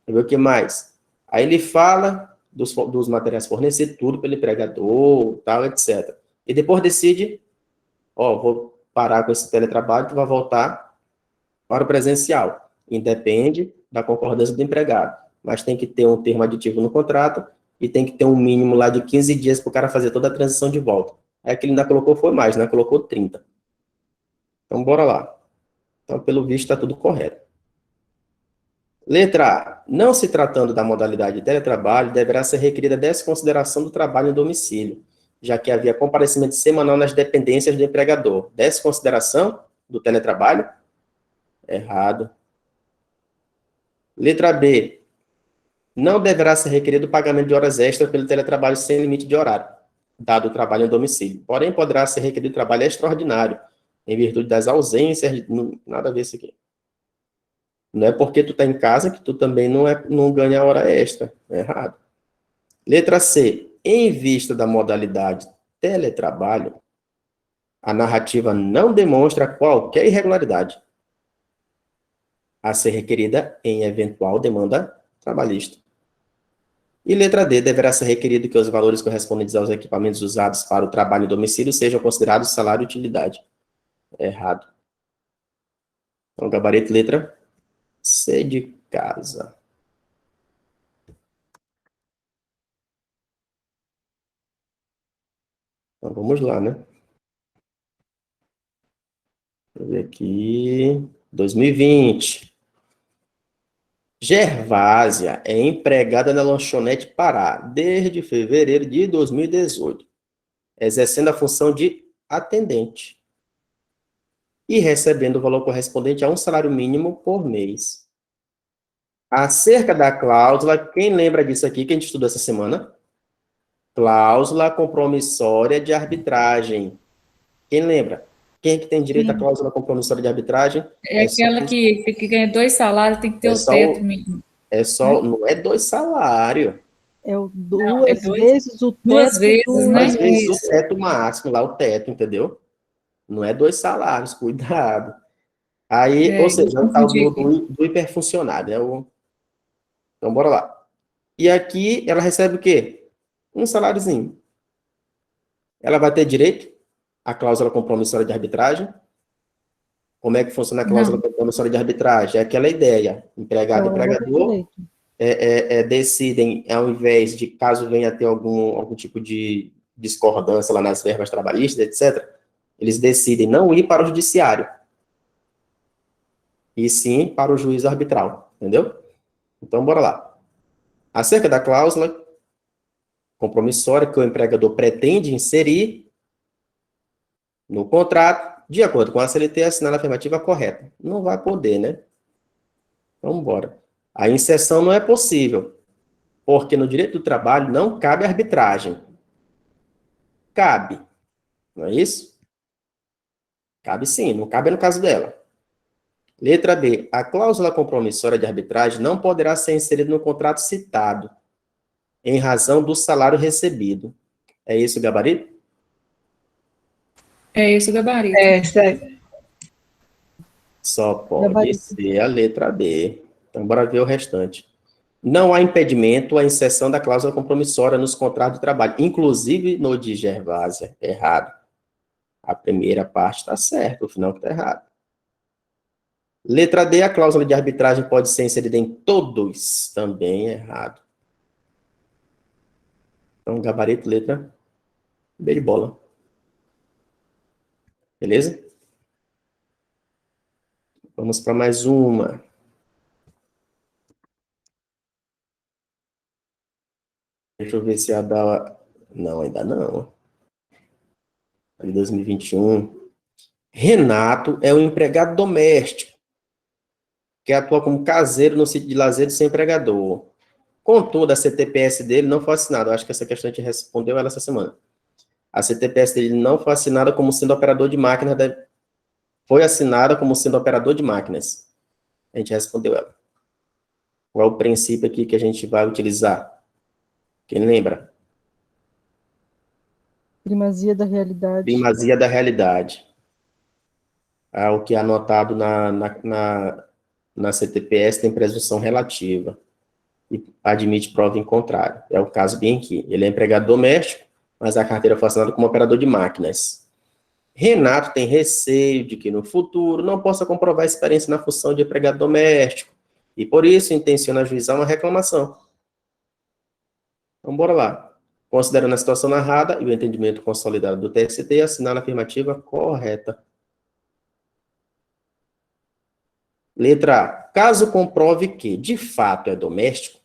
O que mais? Aí ele fala dos materiais fornecidos, tudo pelo empregador, tal, etc. E depois decide, vou parar com esse teletrabalho, tu vai voltar para o presencial. Independe da concordância do empregado, mas tem que ter um termo aditivo no contrato e tem que ter um mínimo lá de 15 dias para o cara fazer toda a transição de volta. Aí que ele ainda colocou foi mais, né? Colocou 30. Então, bora lá. Então, pelo visto, está tudo correto. Letra A. Não se tratando da modalidade de teletrabalho, deverá ser requerida a desconsideração do trabalho em domicílio, já que havia comparecimento semanal nas dependências do empregador. Desconsideração do teletrabalho? Errado. Letra B. Não deverá ser requerido o pagamento de horas extras pelo teletrabalho sem limite de horário, dado o trabalho em domicílio. Porém, poderá ser requerido trabalho extraordinário, em virtude das ausências, nada a ver isso aqui. Não é porque tu está em casa que tu também não ganha hora extra. É errado. Letra C. Em vista da modalidade teletrabalho, a narrativa não demonstra qualquer irregularidade a ser requerida em eventual demanda trabalhista. E letra D. Deverá ser requerido que os valores correspondentes aos equipamentos usados para o trabalho em domicílio sejam considerados salário e utilidade. É errado. Então, gabarito letra C de casa. Então, vamos lá, né? Deixa eu ver aqui. 2020. Gervásia é empregada na lanchonete Pará desde fevereiro de 2018, exercendo a função de atendente e recebendo o valor correspondente a um salário mínimo por mês. Acerca da cláusula, quem lembra disso aqui que a gente estudou essa semana? Cláusula compromissória de arbitragem. Quem lembra? Quem é que tem direito à cláusula compromissória de arbitragem? É aquela que ganha 2 salários, tem que ter o teto mínimo. Não é 2 salários. Duas vezes o teto. Duas vezes, né? Duas vezes o teto máximo, lá o teto, entendeu? Não é 2 salários, cuidado. Aí, ou seja, é o tal do hiperfuncionário. Então, bora lá. E aqui, ela recebe o quê? Um saláriozinho. Ela vai ter direito à cláusula compromissória de arbitragem? Como é que funciona a cláusula compromissória de arbitragem? É aquela ideia, empregado e empregador decidem, ao invés de, caso venha a ter algum tipo de discordância lá nas verbas trabalhistas, etc., eles decidem não ir para o judiciário, e sim para o juiz arbitral, entendeu? Então, bora lá. Acerca da cláusula compromissória que o empregador pretende inserir no contrato, de acordo com a CLT, assinar a afirmativa correta. Não vai poder, né? Vamos embora. A inserção não é possível, porque no direito do trabalho não cabe arbitragem. Cabe, não é isso? Cabe sim, não cabe no caso dela. Letra B. A cláusula compromissória de arbitragem não poderá ser inserida no contrato citado, em razão do salário recebido. É isso o gabarito? É esse o gabarito. Só pode ser a letra B. Então, bora ver o restante. Não há impedimento à inserção da cláusula compromissória nos contratos de trabalho, inclusive no de Gervásia. Errado. A primeira parte está certa, o final que está errado. Letra D, a cláusula de arbitragem pode ser inserida em todos. Também errado. Então, gabarito, letra B de bola. Beleza? Vamos para mais uma. Deixa eu ver se a da... Não, ainda não. Ali 2021. Renato é um empregado doméstico que atua como caseiro no sítio de lazer do seu empregador. Contudo, a CTPS dele não foi assinada. Eu acho que essa questão a gente respondeu ela essa semana. A CTPS dele não foi assinada como sendo operador de máquinas. Foi assinada como sendo operador de máquinas. A gente respondeu ela. Qual é o princípio aqui que a gente vai utilizar? Quem lembra? Primazia da realidade. Primazia da realidade. O que é anotado na CTPS tem presunção relativa e admite prova em contrário. É o caso bem aqui. Ele é empregado doméstico, mas a carteira foi assinada como operador de máquinas. Renato tem receio de que no futuro não possa comprovar a experiência na função de empregado doméstico e por isso intenciona ajuizar uma reclamação. Então, bora lá. Considerando a situação narrada e o entendimento consolidado do TST, assinar a afirmativa correta. Letra A. Caso comprove que, de fato, é doméstico,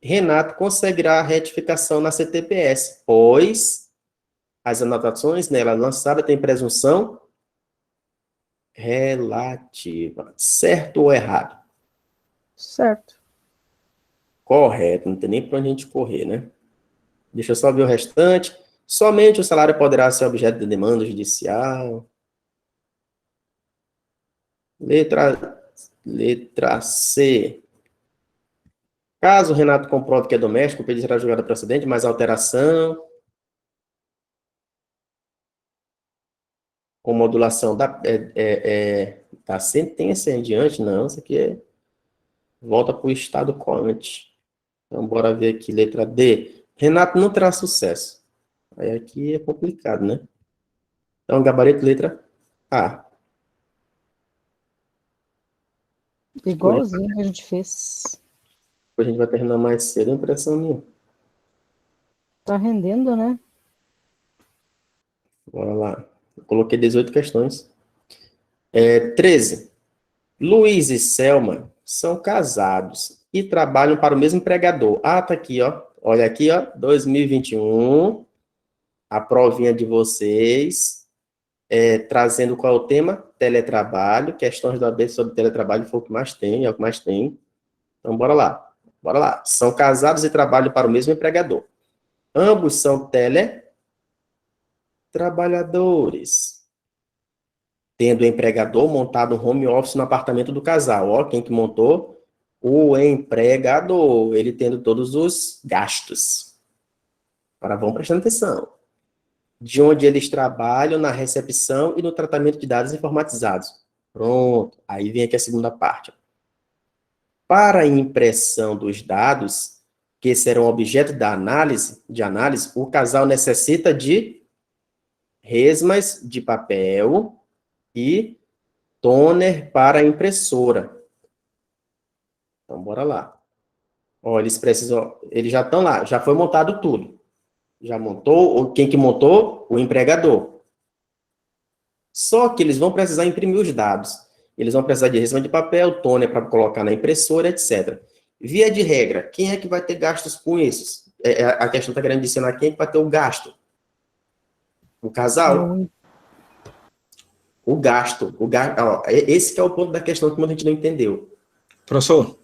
Renato conseguirá a retificação na CTPS, pois as anotações nela lançadas têm presunção relativa. Certo ou errado? Certo. Correto, não tem nem para onde a gente correr, né? Deixa eu só ver o restante. Somente o salário poderá ser objeto de demanda judicial. Letra C. Caso o Renato comprove que é doméstico, o pedido será julgado procedente, mas alteração com modulação da sentença em diante, não, isso aqui volta para o estado coante. Então, bora ver aqui, letra D. Renato não terá sucesso. Aí aqui é complicado, né? Então, gabarito, letra A. Igualzinho que a gente fez. Depois a gente vai terminar mais cedo, a impressão minha. Tá rendendo, né? Bora lá. Eu coloquei 18 questões. 13. Luiz e Selma são casados e trabalham para o mesmo empregador. Tá aqui, ó. Olha aqui, ó. 2021. A provinha de vocês. Trazendo qual é o tema? Teletrabalho. Questões da OAB sobre teletrabalho foi o que mais tem, é o que mais tem. Então, bora lá. Bora lá. São casados e trabalham para o mesmo empregador. Ambos são teletrabalhadores, tendo o empregador montado um home office no apartamento do casal. Ó, quem que montou? O empregador, ele tendo todos os gastos. Agora vamos prestando atenção. De onde eles trabalham na recepção e no tratamento de dados informatizados. Pronto. Aí vem aqui a segunda parte. Para a impressão dos dados que serão objeto de análise, o casal necessita de resmas de papel e toner para a impressora. Então, bora lá. Ó, eles já estão lá, já foi montado tudo. Já montou, quem que montou? O empregador. Só que eles vão precisar imprimir os dados. Eles vão precisar de resma de papel, toner para colocar na impressora, etc. Via de regra, quem é que vai ter gastos com isso? A questão está querendo adicionar quem é que vai ter o gasto? O casal. O gasto. Ó, esse que é o ponto da questão que muita gente não entendeu. Professor?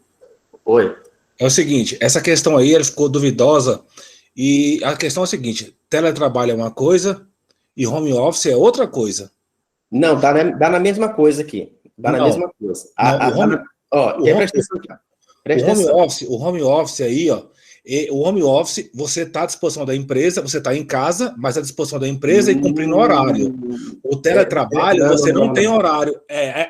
Oi. É o seguinte, essa questão aí, ela ficou duvidosa, e a questão é a seguinte, teletrabalho é uma coisa e home office é outra coisa. Não, dá na mesma coisa aqui. Dá na mesma coisa. O home office aí, ó, o home office, você está à disposição da empresa, você está em casa, mas à disposição da empresa e cumprindo horário. O teletrabalho, você não tem horário.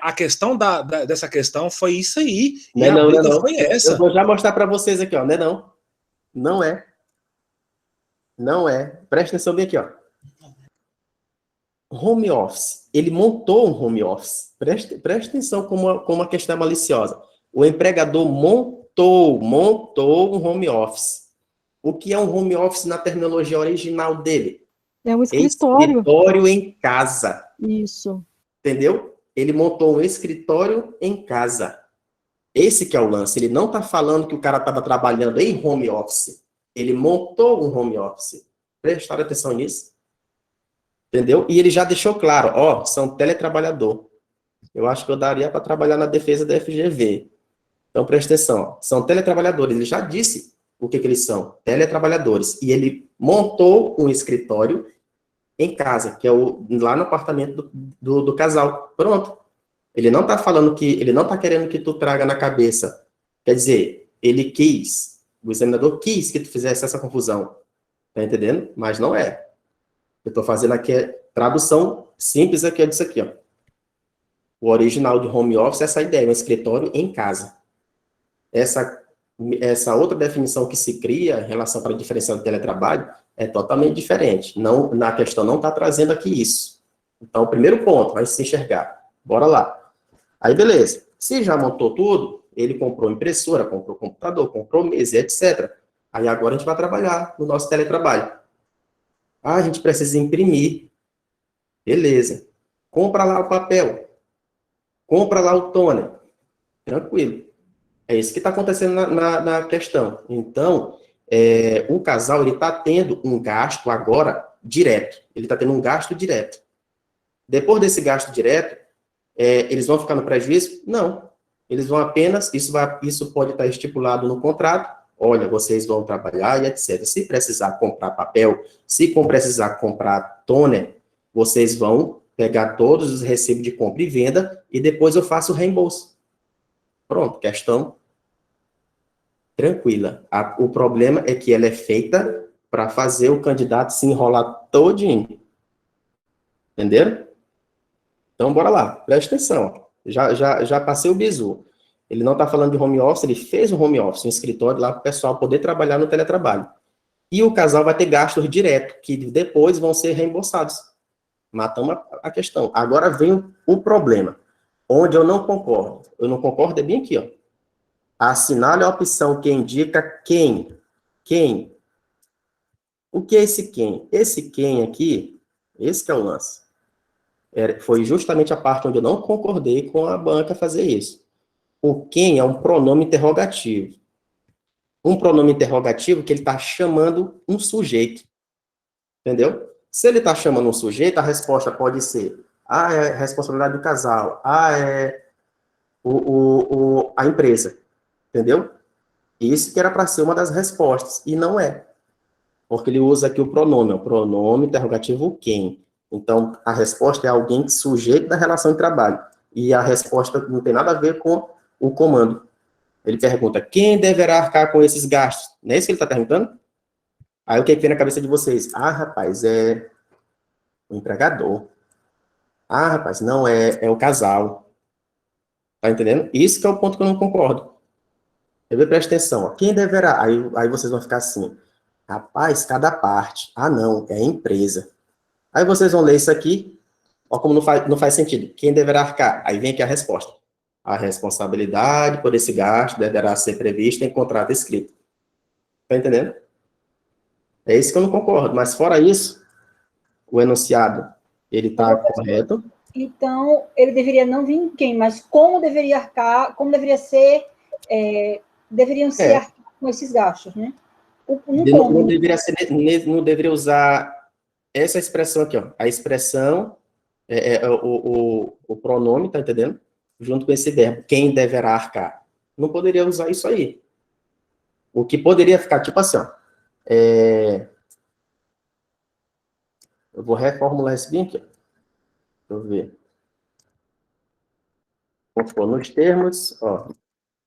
A questão dessa questão foi isso aí. E a briga foi essa. Eu vou já mostrar para vocês aqui, ó. Não é não. Não é. Não é. Presta atenção bem aqui, ó. Home office. Ele montou um home office. Presta atenção como a questão é maliciosa. O empregador montou um home office. O que é um home office na terminologia original dele? É um escritório. Escritório em casa. Isso. Entendeu? Ele montou um escritório em casa. Esse que é o lance. Ele não está falando que o cara estava trabalhando em home office. Ele montou um home office. Prestaram atenção nisso? Entendeu? E ele já deixou claro, ó, são teletrabalhador. Eu acho que eu daria para trabalhar na defesa da FGV. Então, presta atenção. Ó, são teletrabalhadores. Ele já disse o que eles são. Teletrabalhadores. E ele montou um escritório em casa, que é lá no apartamento do casal. Pronto. Ele não está falando ele não está querendo que tu traga na cabeça. Quer dizer, o examinador quis que tu fizesse essa confusão. Tá entendendo? Mas não é. Eu estou fazendo aqui a tradução simples aqui, disso aqui, ó. O original de home office é essa ideia, um escritório em casa. Essa outra definição que se cria em relação para a diferença do teletrabalho é totalmente diferente. Não, na questão não está trazendo aqui isso. Então, o primeiro ponto, vai se enxergar. Bora lá. Aí, beleza. Se já montou tudo, ele comprou impressora, comprou computador, comprou mesa, etc. Aí agora a gente vai trabalhar no nosso teletrabalho. Ah, a gente precisa imprimir. Beleza. Compra lá o papel. Compra lá o toner. Tranquilo. É isso que está acontecendo na questão. Então, o casal está tendo um gasto agora direto. Ele está tendo um gasto direto. Depois desse gasto direto, eles vão ficar no prejuízo? Não. Eles vão apenas, isso pode estar estipulado no contrato, olha, vocês vão trabalhar e etc. Se precisar comprar papel, se precisar comprar toner, vocês vão pegar todos os recibos de compra e venda e depois eu faço o reembolso. Pronto, questão tranquila. O problema é que ela é feita para fazer o candidato se enrolar todinho. Entenderam? Então, bora lá. Presta atenção. Já passei o bizu. Ele não está falando de home office, ele fez um home office, um escritório lá para o pessoal poder trabalhar no teletrabalho. E o casal vai ter gastos diretos, que depois vão ser reembolsados. Matamos a questão. Agora vem o problema, onde eu não concordo. Eu não concordo é bem aqui, ó. Assinale a opção que indica quem. Quem? O que é esse quem? Esse quem aqui, esse que é o lance. Foi justamente a parte onde eu não concordei com a banca fazer isso. O quem é um pronome interrogativo. Um pronome interrogativo que ele está chamando um sujeito. Entendeu? Se ele está chamando um sujeito, a resposta pode ser é a responsabilidade do casal, é a empresa. Entendeu? Isso que era para ser uma das respostas, e não é. Porque ele usa aqui o pronome interrogativo quem. Então, a resposta é alguém sujeito da relação de trabalho. E a resposta não tem nada a ver com o comando. Ele pergunta, quem deverá arcar com esses gastos? Não é isso que ele está perguntando? Aí o que vem na cabeça de vocês? Ah, rapaz, é o empregador. Ah, rapaz, não, é o casal. Tá entendendo? Isso que é o ponto que eu não concordo. Presta atenção, ó. Quem deverá? Aí vocês vão ficar assim, rapaz, cada parte. Ah, não, é a empresa. Aí vocês vão ler isso aqui, ó, como não faz sentido. Quem deverá arcar? Aí vem aqui a resposta. A responsabilidade por esse gasto deverá ser prevista em contrato escrito. Tá entendendo? É isso que eu não concordo, mas fora isso, o enunciado, ele está correto. Então, ele deveria não vir em quem, mas como deveria arcar, como deveria ser, deveriam ser arcar com esses gastos, né? Não deveria usar essa expressão aqui, ó. A expressão, o pronome, tá entendendo? Junto com esse verbo, quem deverá arcar. Não poderia usar isso aí. O que poderia ficar, tipo assim, ó. Eu vou reformular esse bem aqui, ó. Deixa eu ver. Nos termos, ó.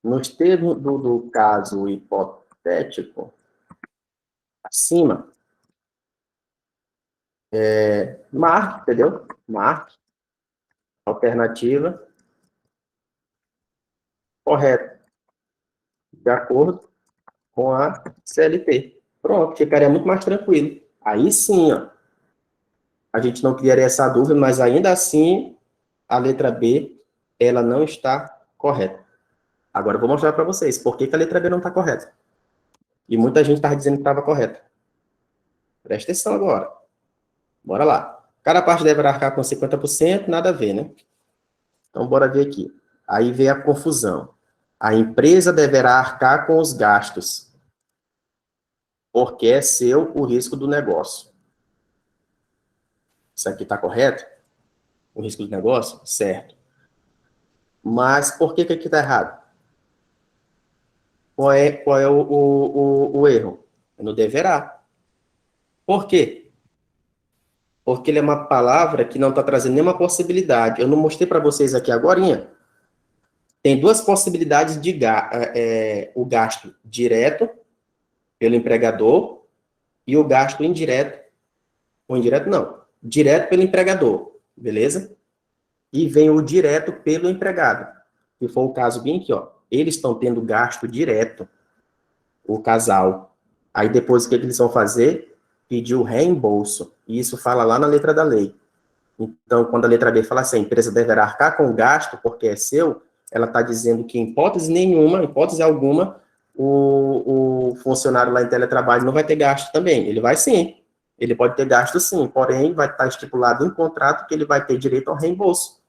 Nos termos do caso hipotético, acima, marque, entendeu? Marque. Alternativa. Correto. De acordo com a CLT. Pronto, ficaria muito mais tranquilo. Aí sim, ó, a gente não criaria essa dúvida, mas ainda assim, a letra B, ela não está correta. Agora eu vou mostrar para vocês por que a letra B não está correta. E muita gente estava dizendo que estava correta. Presta atenção agora. Bora lá. Cada parte deverá arcar com 50%, nada a ver, né? Então, bora ver aqui. Aí vem a confusão. A empresa deverá arcar com os gastos, porque é seu o risco do negócio. Isso aqui está correto? O risco do negócio? Certo. Mas por que aqui está errado? Qual é o erro? No deverá. Por quê? Porque ele é uma palavra que não está trazendo nenhuma possibilidade. Eu não mostrei para vocês aqui agorinha. Tem duas possibilidades de o gasto direto pelo empregador e o gasto indireto. Ou indireto não. Direto pelo empregador. Beleza? E vem o direto pelo empregado. Que foi o caso bem aqui, ó. Eles estão tendo gasto direto, o casal. Aí depois o que eles vão fazer? Pedir o reembolso. E isso fala lá na letra da lei. Então, quando a letra B fala assim, a empresa deverá arcar com o gasto porque é seu, ela está dizendo que em hipótese nenhuma, hipótese alguma, o funcionário lá em teletrabalho não vai ter gasto também. Ele vai sim. Ele pode ter gasto sim, porém vai estar estipulado em contrato que ele vai ter direito ao reembolso.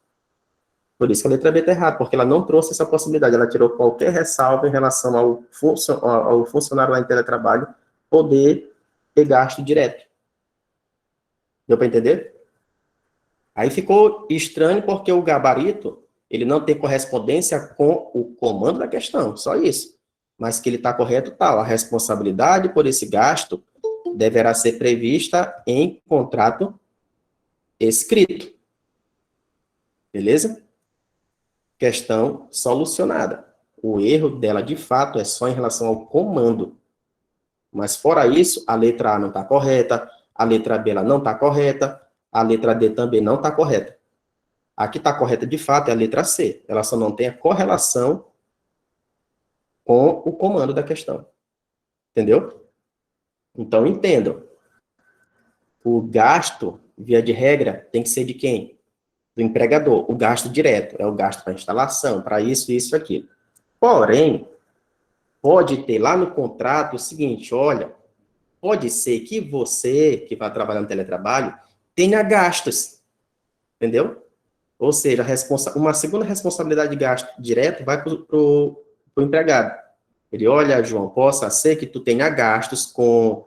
Por isso que a letra B está errada, porque ela não trouxe essa possibilidade, ela tirou qualquer ressalva em relação ao funcionário lá em teletrabalho poder ter gasto direto. Deu para entender? Aí ficou estranho porque o gabarito, ele não tem correspondência com o comando da questão, só isso. Mas que ele está correto, tal. A responsabilidade por esse gasto deverá ser prevista em contrato escrito. Beleza? Questão solucionada. O erro dela, de fato, é só em relação ao comando. Mas, fora isso, a letra A não está correta, a letra B ela não está correta, a letra D também não está correta. A que está correta, de fato, é a letra C. Ela só não tem a correlação com o comando da questão. Entendeu? Então, entendam. O gasto, via de regra, tem que ser de quem? Do empregador. O gasto direto é o gasto para instalação, para isso, isso, aquilo. Porém, pode ter lá no contrato o seguinte, olha, pode ser que você, que vai trabalhar no teletrabalho, tenha gastos. Entendeu? Ou seja, uma segunda responsabilidade de gasto direto vai para o empregado. Ele, olha, João, possa ser que tu tenha gastos com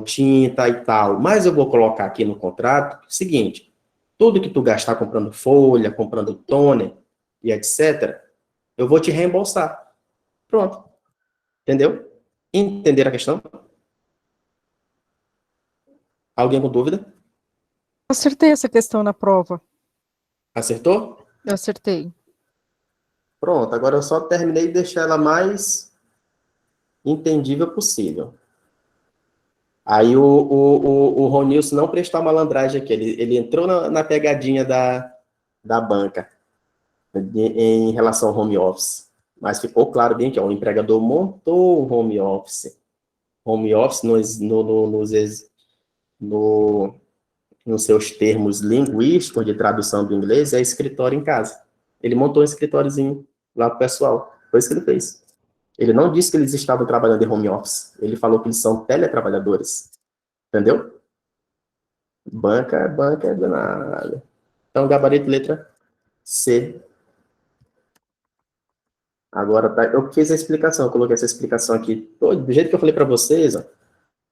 tinta e tal, mas eu vou colocar aqui no contrato o seguinte, tudo que tu gastar comprando folha, comprando toner e etc., eu vou te reembolsar. Pronto. Entendeu? Entenderam a questão? Alguém com dúvida? Acertei essa questão na prova. Acertou? Eu acertei. Pronto, agora eu só terminei de deixar ela mais entendível possível. Aí o Ronilson não prestou a malandragem aqui, ele entrou na pegadinha da banca em relação ao home office. Mas ficou claro bem que ó, o empregador montou o home office. Home office nos seus termos linguísticos de tradução do inglês é escritório em casa. Ele montou um escritóriozinho lá pro pessoal. Foi isso que ele fez. Ele não disse que eles estavam trabalhando em home office. Ele falou que eles são teletrabalhadores. Entendeu? Banca é danada. Então, gabarito letra C. Agora, tá, eu fiz a explicação, eu coloquei essa explicação aqui, do jeito que eu falei para vocês, ó,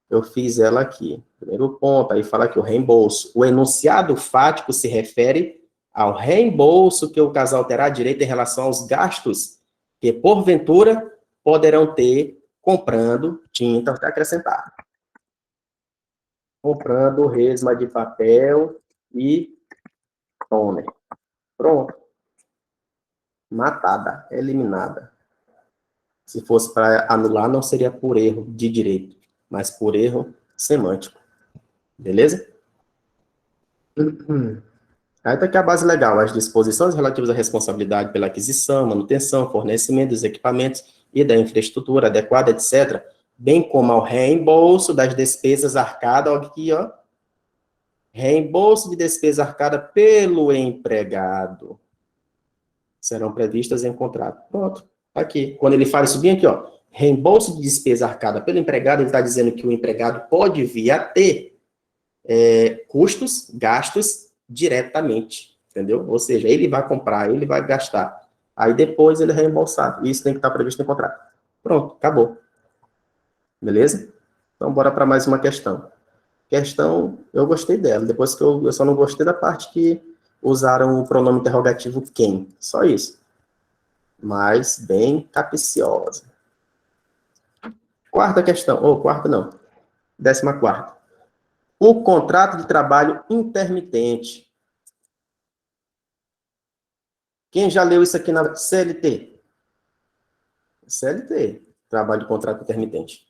eu fiz ela aqui. Primeiro ponto, aí fala que o reembolso. O enunciado fático se refere ao reembolso que o casal terá direito em relação aos gastos que, porventura, poderão ter comprando tinta, vou acrescentar. Comprando resma de papel e toner. Pronto. Matada, eliminada. Se fosse para anular, não seria por erro de direito, mas por erro semântico. Beleza? Aí tá aqui a base legal, as disposições relativas à responsabilidade pela aquisição, manutenção, fornecimento dos equipamentos e da infraestrutura adequada, etc., bem como ao reembolso das despesas arcadas, aqui, ó, reembolso de despesa arcada pelo empregado. Serão previstas em contrato. Pronto. Aqui. Quando ele fala isso bem aqui, ó, reembolso de despesa arcada pelo empregado, ele está dizendo que o empregado pode vir a ter custos, gastos diretamente, entendeu? Ou seja, ele vai comprar, ele vai gastar. Aí depois ele é reembolsado. Isso tem que estar previsto no contrato. Pronto, acabou. Beleza? Então, bora para mais uma questão. Questão, eu gostei dela. Depois que eu só não gostei da parte que usaram o pronome interrogativo quem. Só isso. Mas bem capciosa. Quarta questão. Quarta não. 14ª. O contrato de trabalho intermitente. Quem já leu isso aqui na CLT? CLT. Trabalho de contrato intermitente.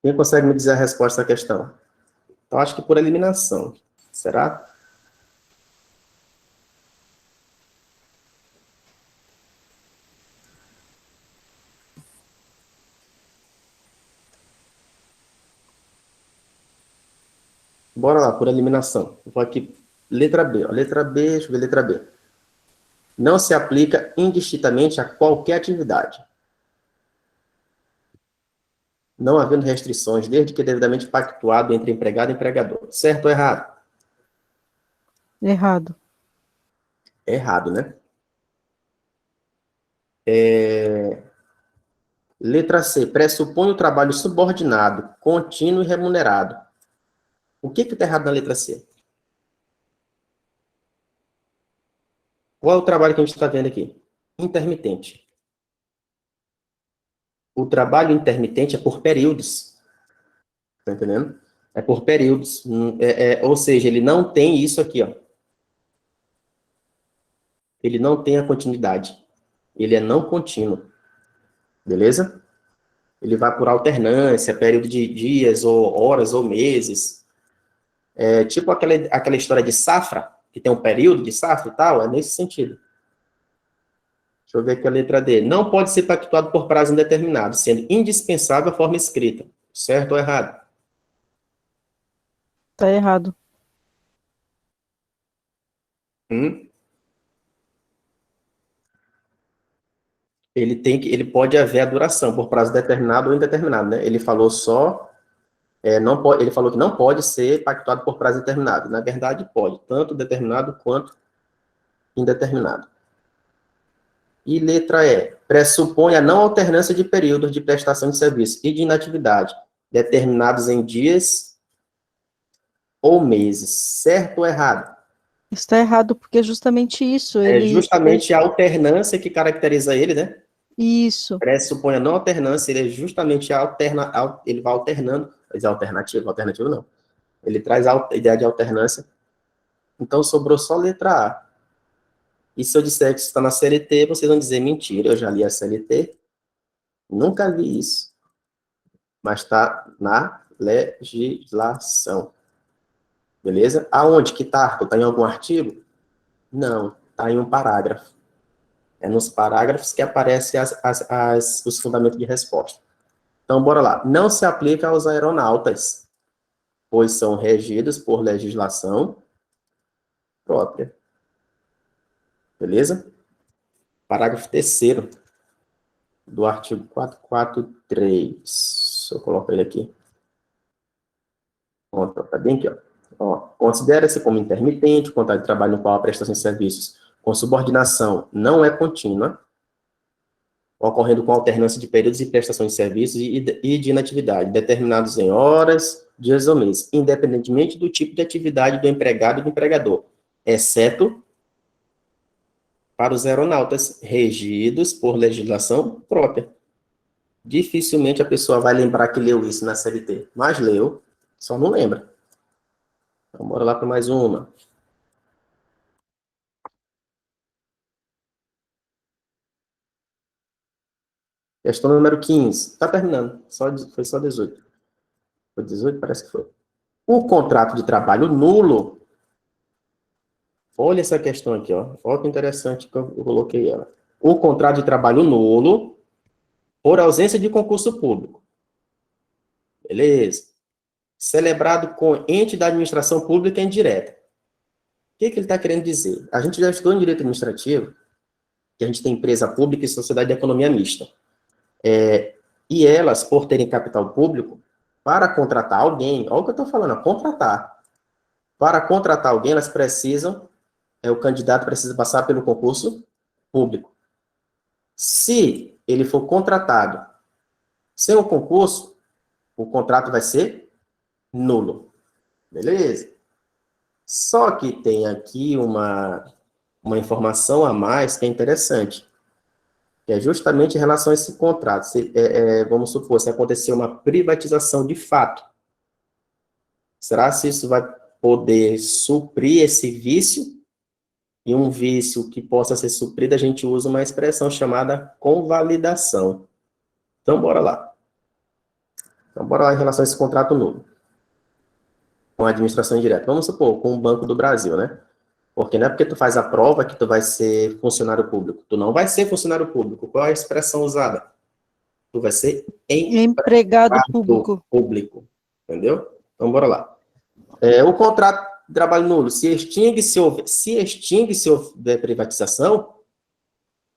Quem consegue me dizer a resposta à questão? Então, acho que por eliminação. Será? Bora lá, por eliminação. Eu vou aqui, letra B. Ó, letra B, deixa eu ver letra B. Não se aplica indistintamente a qualquer atividade. Não havendo restrições, desde que devidamente pactuado entre empregado e empregador. Certo ou errado? Errado. Errado, né? Letra C. Pressupõe o trabalho subordinado, contínuo e remunerado. O que está errado na letra C? Qual é o trabalho que a gente está vendo aqui? Intermitente. O trabalho intermitente é por períodos. Está entendendo? É por períodos. Ou seja, ele não tem isso aqui, ó. Ele não tem a continuidade. Ele é não contínuo. Beleza? Ele vai por alternância, período de dias, ou horas, ou meses. É tipo aquela história de safra, que tem um período de safra e tal, é nesse sentido. Deixa eu ver aqui a letra D. Não pode ser pactuado por prazo indeterminado, sendo indispensável a forma escrita. Certo ou errado? Tá errado. Ele pode haver a duração por prazo determinado ou indeterminado, né? Ele falou só, ele falou que não pode ser pactuado por prazo determinado. Na verdade, pode, tanto determinado quanto indeterminado. E letra E, pressupõe a não alternância de períodos de prestação de serviço e de inatividade, determinados em dias ou meses. Certo ou errado? Está errado, porque é justamente isso. É justamente a alternância que caracteriza ele, né? Isso. Pressupõe a não alternância, ele é justamente ele vai alternando, mas é alternativo não. Ele traz a ideia de alternância. Então, sobrou só letra A. E se eu disser que isso está na CLT, vocês vão dizer, mentira, eu já li a CLT, nunca vi isso. Mas está na legislação. Beleza? Aonde que está? Está em algum artigo? Não. está em um parágrafo. É nos parágrafos que aparecem os fundamentos de resposta. Então, bora lá. Não se aplica aos aeronautas, pois são regidos por legislação própria. Beleza? Parágrafo 3º do artigo 443. Eu coloco ele aqui. Está bem aqui, ó. Considera-se como intermitente o contrato de trabalho no qual a prestação de serviços com subordinação não é contínua, ocorrendo com alternância de períodos de prestação de serviços e de inatividade, determinados em horas, dias ou meses, independentemente do tipo de atividade do empregado e do empregador, exceto para os aeronautas regidos por legislação própria. Dificilmente a pessoa vai lembrar que leu isso na CLT, mas leu, só não lembra. Então, bora lá para mais uma. Questão número 15. Está terminando. Foi só 18. Foi 18? Parece que foi. O contrato de trabalho nulo. Olha essa questão aqui, ó. Olha que interessante que eu coloquei ela. O contrato de trabalho nulo por ausência de concurso público. Beleza. Celebrado com ente da administração pública indireta. O que ele está querendo dizer? A gente já estudou em direito administrativo que a gente tem empresa pública e sociedade de economia mista. E elas, por terem capital público, para contratar alguém, olha o que eu estou falando, contratar. Para contratar alguém, elas precisam, o candidato precisa passar pelo concurso público. Se ele for contratado sem o concurso, o contrato vai ser nulo. Beleza? Só que tem aqui uma informação a mais que é interessante. Que é justamente em relação a esse contrato. Vamos supor, se acontecer uma privatização de fato, será se isso vai poder suprir esse vício? E um vício que possa ser suprido, a gente usa uma expressão chamada convalidação. Então, bora lá. Então, bora lá em relação a esse contrato nulo. Com a administração indireta. Vamos supor, com o Banco do Brasil, né? Porque não é porque tu faz a prova que tu vai ser funcionário público. Tu não vai ser funcionário público. Qual é a expressão usada? Tu vai ser empregado público. Entendeu? Então, bora lá. O contrato de trabalho nulo se extingue se houver privatização.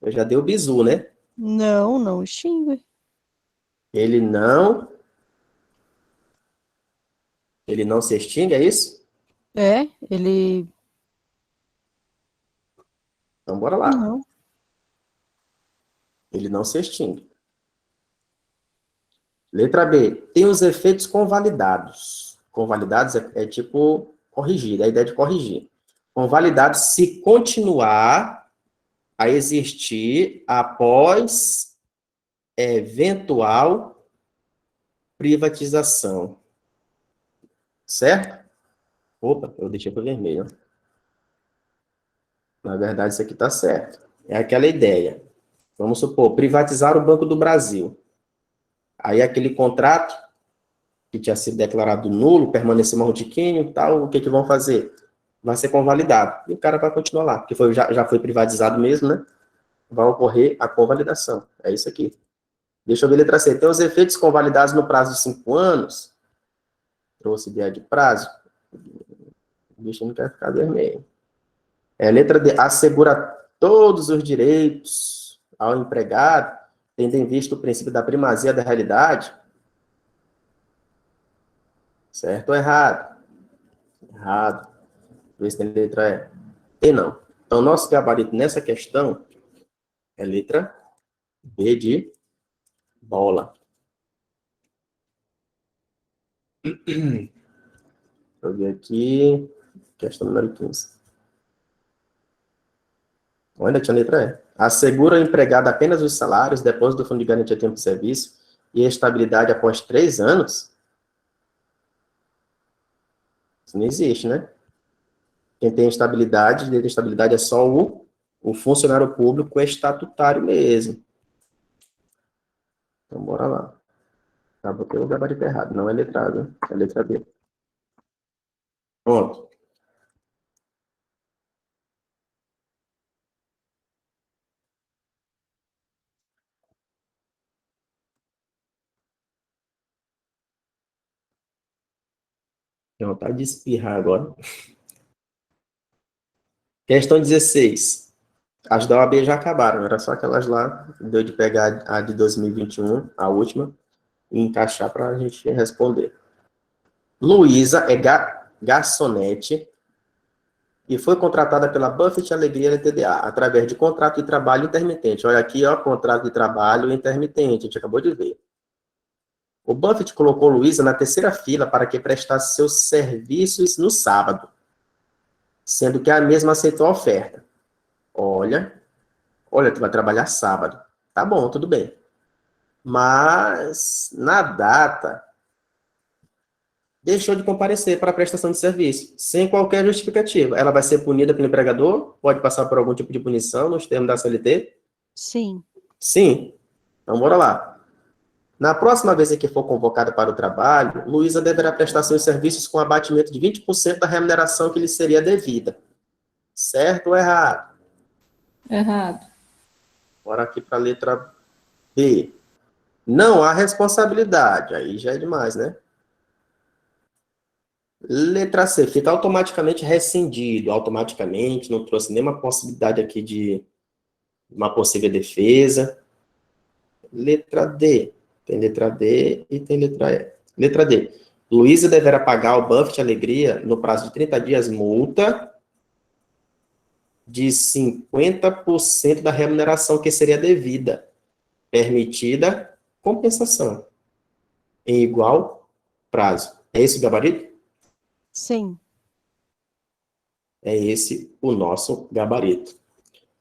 Eu já dei o bizu, né? Não extingue. Ele não se extingue, é isso? Ele... Então, bora lá. Não. Ele não se extingue. Letra B. Tem os efeitos convalidados. Convalidados é tipo corrigir, é a ideia de corrigir. Convalidados se continuar a existir após eventual privatização. Certo? Opa, eu deixei para vermelho. Na verdade, isso aqui está certo. É aquela ideia. Vamos supor, privatizar o Banco do Brasil. Aí aquele contrato que tinha sido declarado nulo, permaneceu marrotiquinho e tal, o que vão fazer? Vai ser convalidado. E o cara vai continuar lá, porque já foi privatizado mesmo, né? Vai ocorrer a convalidação. É isso aqui. Deixa eu ver a letra C. Tem os efeitos convalidados no prazo de 5 anos. Trouxe ideia de prazo. O bicho não quer ficar vermelho. Letra D. Assegura todos os direitos ao empregado, tendo em vista o princípio da primazia da realidade. Certo ou errado? Errado. Vê se tem letra E. Tem não. Então, nosso gabarito nessa questão é letra B de bola. Deixa eu ver aqui. Questão número 15. Ainda tinha letra E. Assegura ao empregado apenas os salários, depósito do fundo de garantia de tempo de serviço e estabilidade após 3 anos? Isso não existe, né? Quem tem estabilidade, direito de estabilidade é só o funcionário público estatutário mesmo. Então, bora lá. Tá, botei o gabarito errado. Não é letrado, é letra B. Pronto. Tem vontade de espirrar agora. Questão 16. As da OAB já acabaram, era só aquelas lá, deu de pegar a de 2021, a última, e encaixar para a gente responder. Luísa é garçonete e foi contratada pela Buffett Alegria LTDA, através de contrato de trabalho intermitente. Olha aqui, ó, contrato de trabalho intermitente, a gente acabou de ver. O Buffett colocou Luísa na terceira fila para que prestasse seus serviços no sábado, sendo que a mesma aceitou a oferta. Olha, tu vai trabalhar sábado. Tá bom, tudo bem. Mas, na data, deixou de comparecer para a prestação de serviço, sem qualquer justificativa. Ela vai ser punida pelo empregador? Pode passar por algum tipo de punição nos termos da CLT? Sim. Sim. Então, bora lá. Na próxima vez em que for convocada para o trabalho, Luísa deverá prestar seus serviços com abatimento de 20% da remuneração que lhe seria devida. Certo ou errado? Errado. Bora aqui para a letra B. Não há responsabilidade. Aí já é demais, né? Letra C. Fica automaticamente rescindido. Automaticamente, não trouxe nenhuma possibilidade aqui de uma possível defesa. Letra D. Tem letra D e tem letra E. Letra D. Luísa deverá pagar ao Buffett Alegria, no prazo de 30 dias, multa de 50% da remuneração que seria devida. Permitida compensação. Em igual prazo. É esse o gabarito? Sim. É esse o nosso gabarito.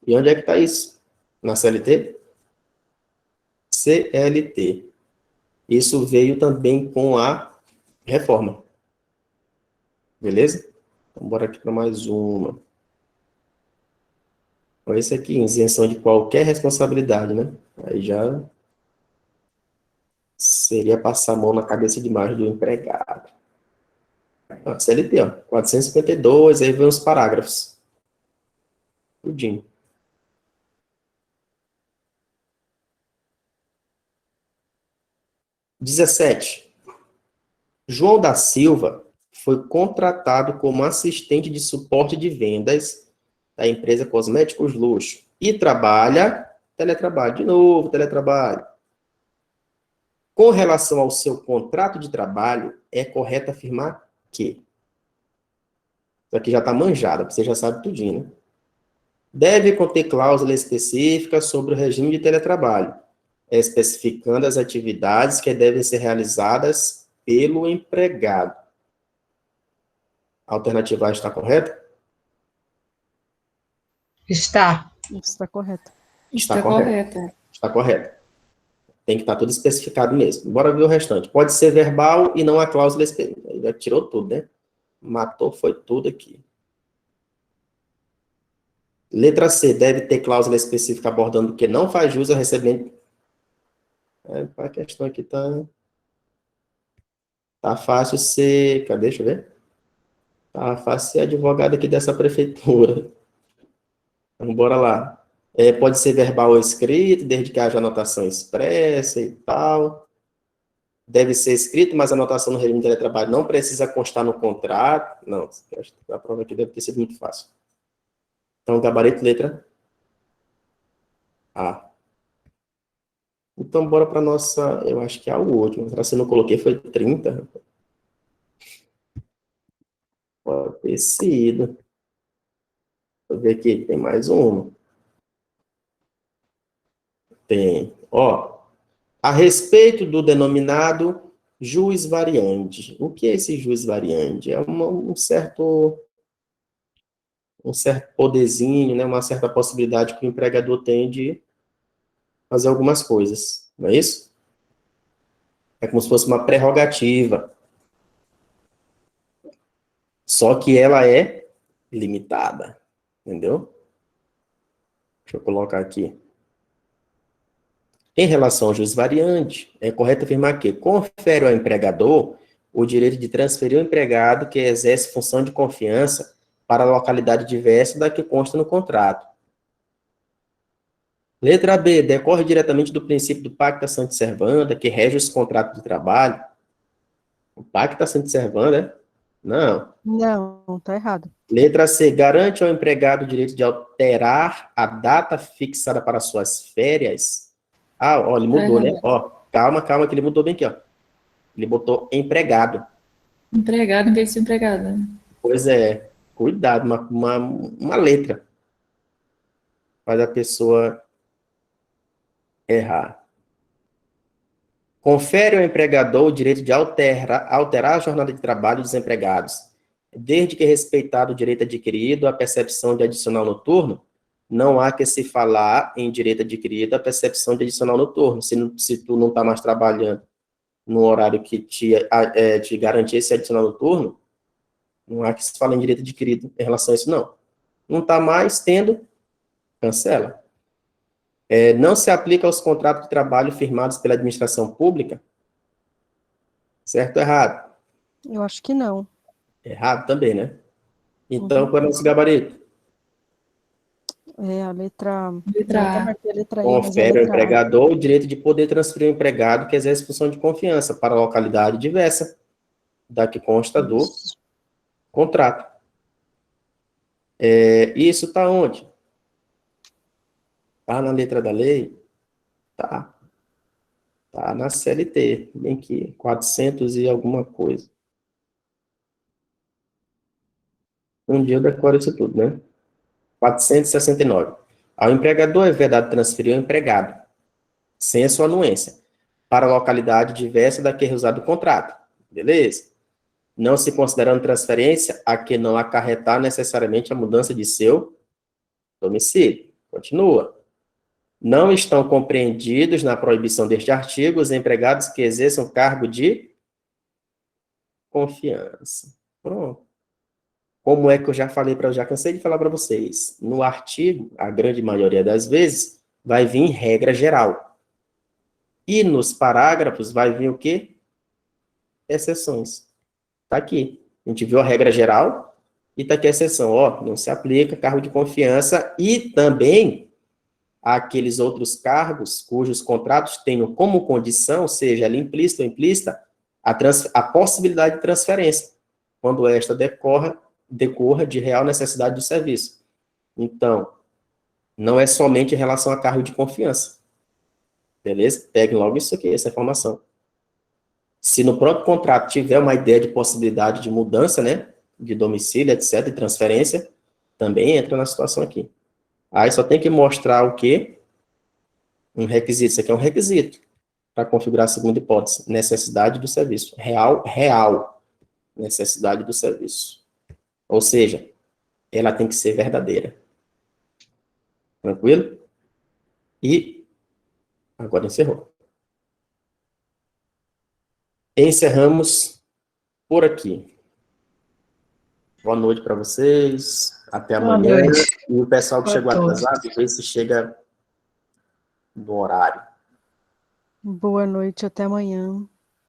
E onde é que está isso? Na CLT? CLT. Isso veio também com a reforma. Beleza? Então, bora aqui para mais uma. Então, esse aqui, isenção de qualquer responsabilidade, né? Aí já seria passar a mão na cabeça demais do empregado. CLT, ó, 452, aí vem os parágrafos. Tudinho. (17) João da Silva foi contratado como assistente de suporte de vendas da empresa Cosméticos Luxo e teletrabalho, de novo, teletrabalho. Com relação ao seu contrato de trabalho, é correto afirmar que, isso aqui já está manjado, você já sabe tudinho, né? Deve conter cláusula específica sobre o regime de teletrabalho, especificando as atividades que devem ser realizadas pelo empregado. A alternativa A está correta? Está. Está correto. Está correto. Está correto. Tem que estar tudo especificado mesmo. Bora ver o restante. Pode ser verbal e não a cláusula específica. Já tirou tudo, né? Matou, foi tudo aqui. Letra C. Deve ter cláusula específica abordando o que não faz jus ao recebimento. A questão aqui tá fácil ser... Cadê? Deixa eu ver. Tá fácil ser advogado aqui dessa prefeitura. Então, bora lá. Pode ser verbal ou escrito, desde que haja anotação expressa e tal. Deve ser escrito, mas a anotação no regime de teletrabalho não precisa constar no contrato. Não, a prova aqui deve ter sido muito fácil. Então, gabarito, letra A. Então, bora para nossa... Eu acho que é a última. Se eu não coloquei, foi 30. Pode ter sido. Deixa eu ver aqui, tem mais uma. Tem. Ó, a respeito do denominado jus variandi. O que é esse jus variandi? É um certo poderzinho, né, uma certa possibilidade que o empregador tem de fazer algumas coisas, não é isso? É como se fosse uma prerrogativa. Só que ela é limitada, entendeu? Deixa eu colocar aqui. Em relação ao jus variandi, é correto afirmar que confere ao empregador o direito de transferir o empregado que exerce função de confiança para a localidade diversa da que consta no contrato. Letra B. Decorre diretamente do princípio do pacta sunt servanda, que rege os contratos de trabalho. O pacta sunt servanda, Não. Não, tá errado. Letra C. Garante ao empregado o direito de alterar a data fixada para suas férias. Ah, ó, ele mudou, né? Ó, calma, que ele mudou bem aqui, ó. Ele botou empregado. Empregado em vez de empregada. Pois é. Cuidado, uma letra. Faz a pessoa errar. Confere ao empregador o direito de alterar a jornada de trabalho dos empregados. Desde que respeitado o direito adquirido, a percepção de adicional noturno, não há que se falar em direito adquirido a percepção de adicional noturno. Se tu não está mais trabalhando no horário que te garantir esse adicional noturno, não há que se falar em direito adquirido em relação a isso, não. Não está mais tendo, cancela. Não se aplica aos contratos de trabalho firmados pela administração pública? Certo ou errado? Eu acho que não. Errado também, né? Então, qual é o nosso gabarito? É a letra A. Confere ao empregador o direito de poder transferir ao empregado que exerce função de confiança para a localidade diversa da que consta do contrato. Isso está onde? Está na letra da lei? Tá. Tá na CLT, bem que 400 e alguma coisa. Um dia eu decoro isso tudo, né? 469. Ao empregador é vedado transferir ao empregado, sem a sua anuência, para a localidade diversa da que é usado o contrato. Beleza? Não se considerando transferência a que não acarretar necessariamente a mudança de seu domicílio. Continua. Não estão compreendidos na proibição deste artigo os empregados que exerçam cargo de confiança. Pronto. Como é que eu já cansei de falar para vocês? No artigo, a grande maioria das vezes, vai vir regra geral. E nos parágrafos vai vir o quê? Exceções. Está aqui. A gente viu a regra geral e está aqui a exceção. Ó, não se aplica cargo de confiança e também aqueles outros cargos cujos contratos tenham como condição, seja ela implícita ou implícita, a possibilidade de transferência, quando esta decorra de real necessidade do serviço. Então, não é somente em relação a cargo de confiança. Beleza? Peguem logo isso aqui, essa informação. Se no próprio contrato tiver uma ideia de possibilidade de mudança, né, de domicílio, etc., de transferência, também entra na situação aqui. Aí só tem que mostrar o quê? Um requisito. Isso aqui é um requisito para configurar a segunda hipótese. Necessidade do serviço. Real necessidade do serviço. Ou seja, ela tem que ser verdadeira. Tranquilo? E agora encerrou. Encerramos por aqui. Boa noite para vocês. Até amanhã. E o pessoal que chegou atrasado, vê se chega no horário. Boa noite, até amanhã.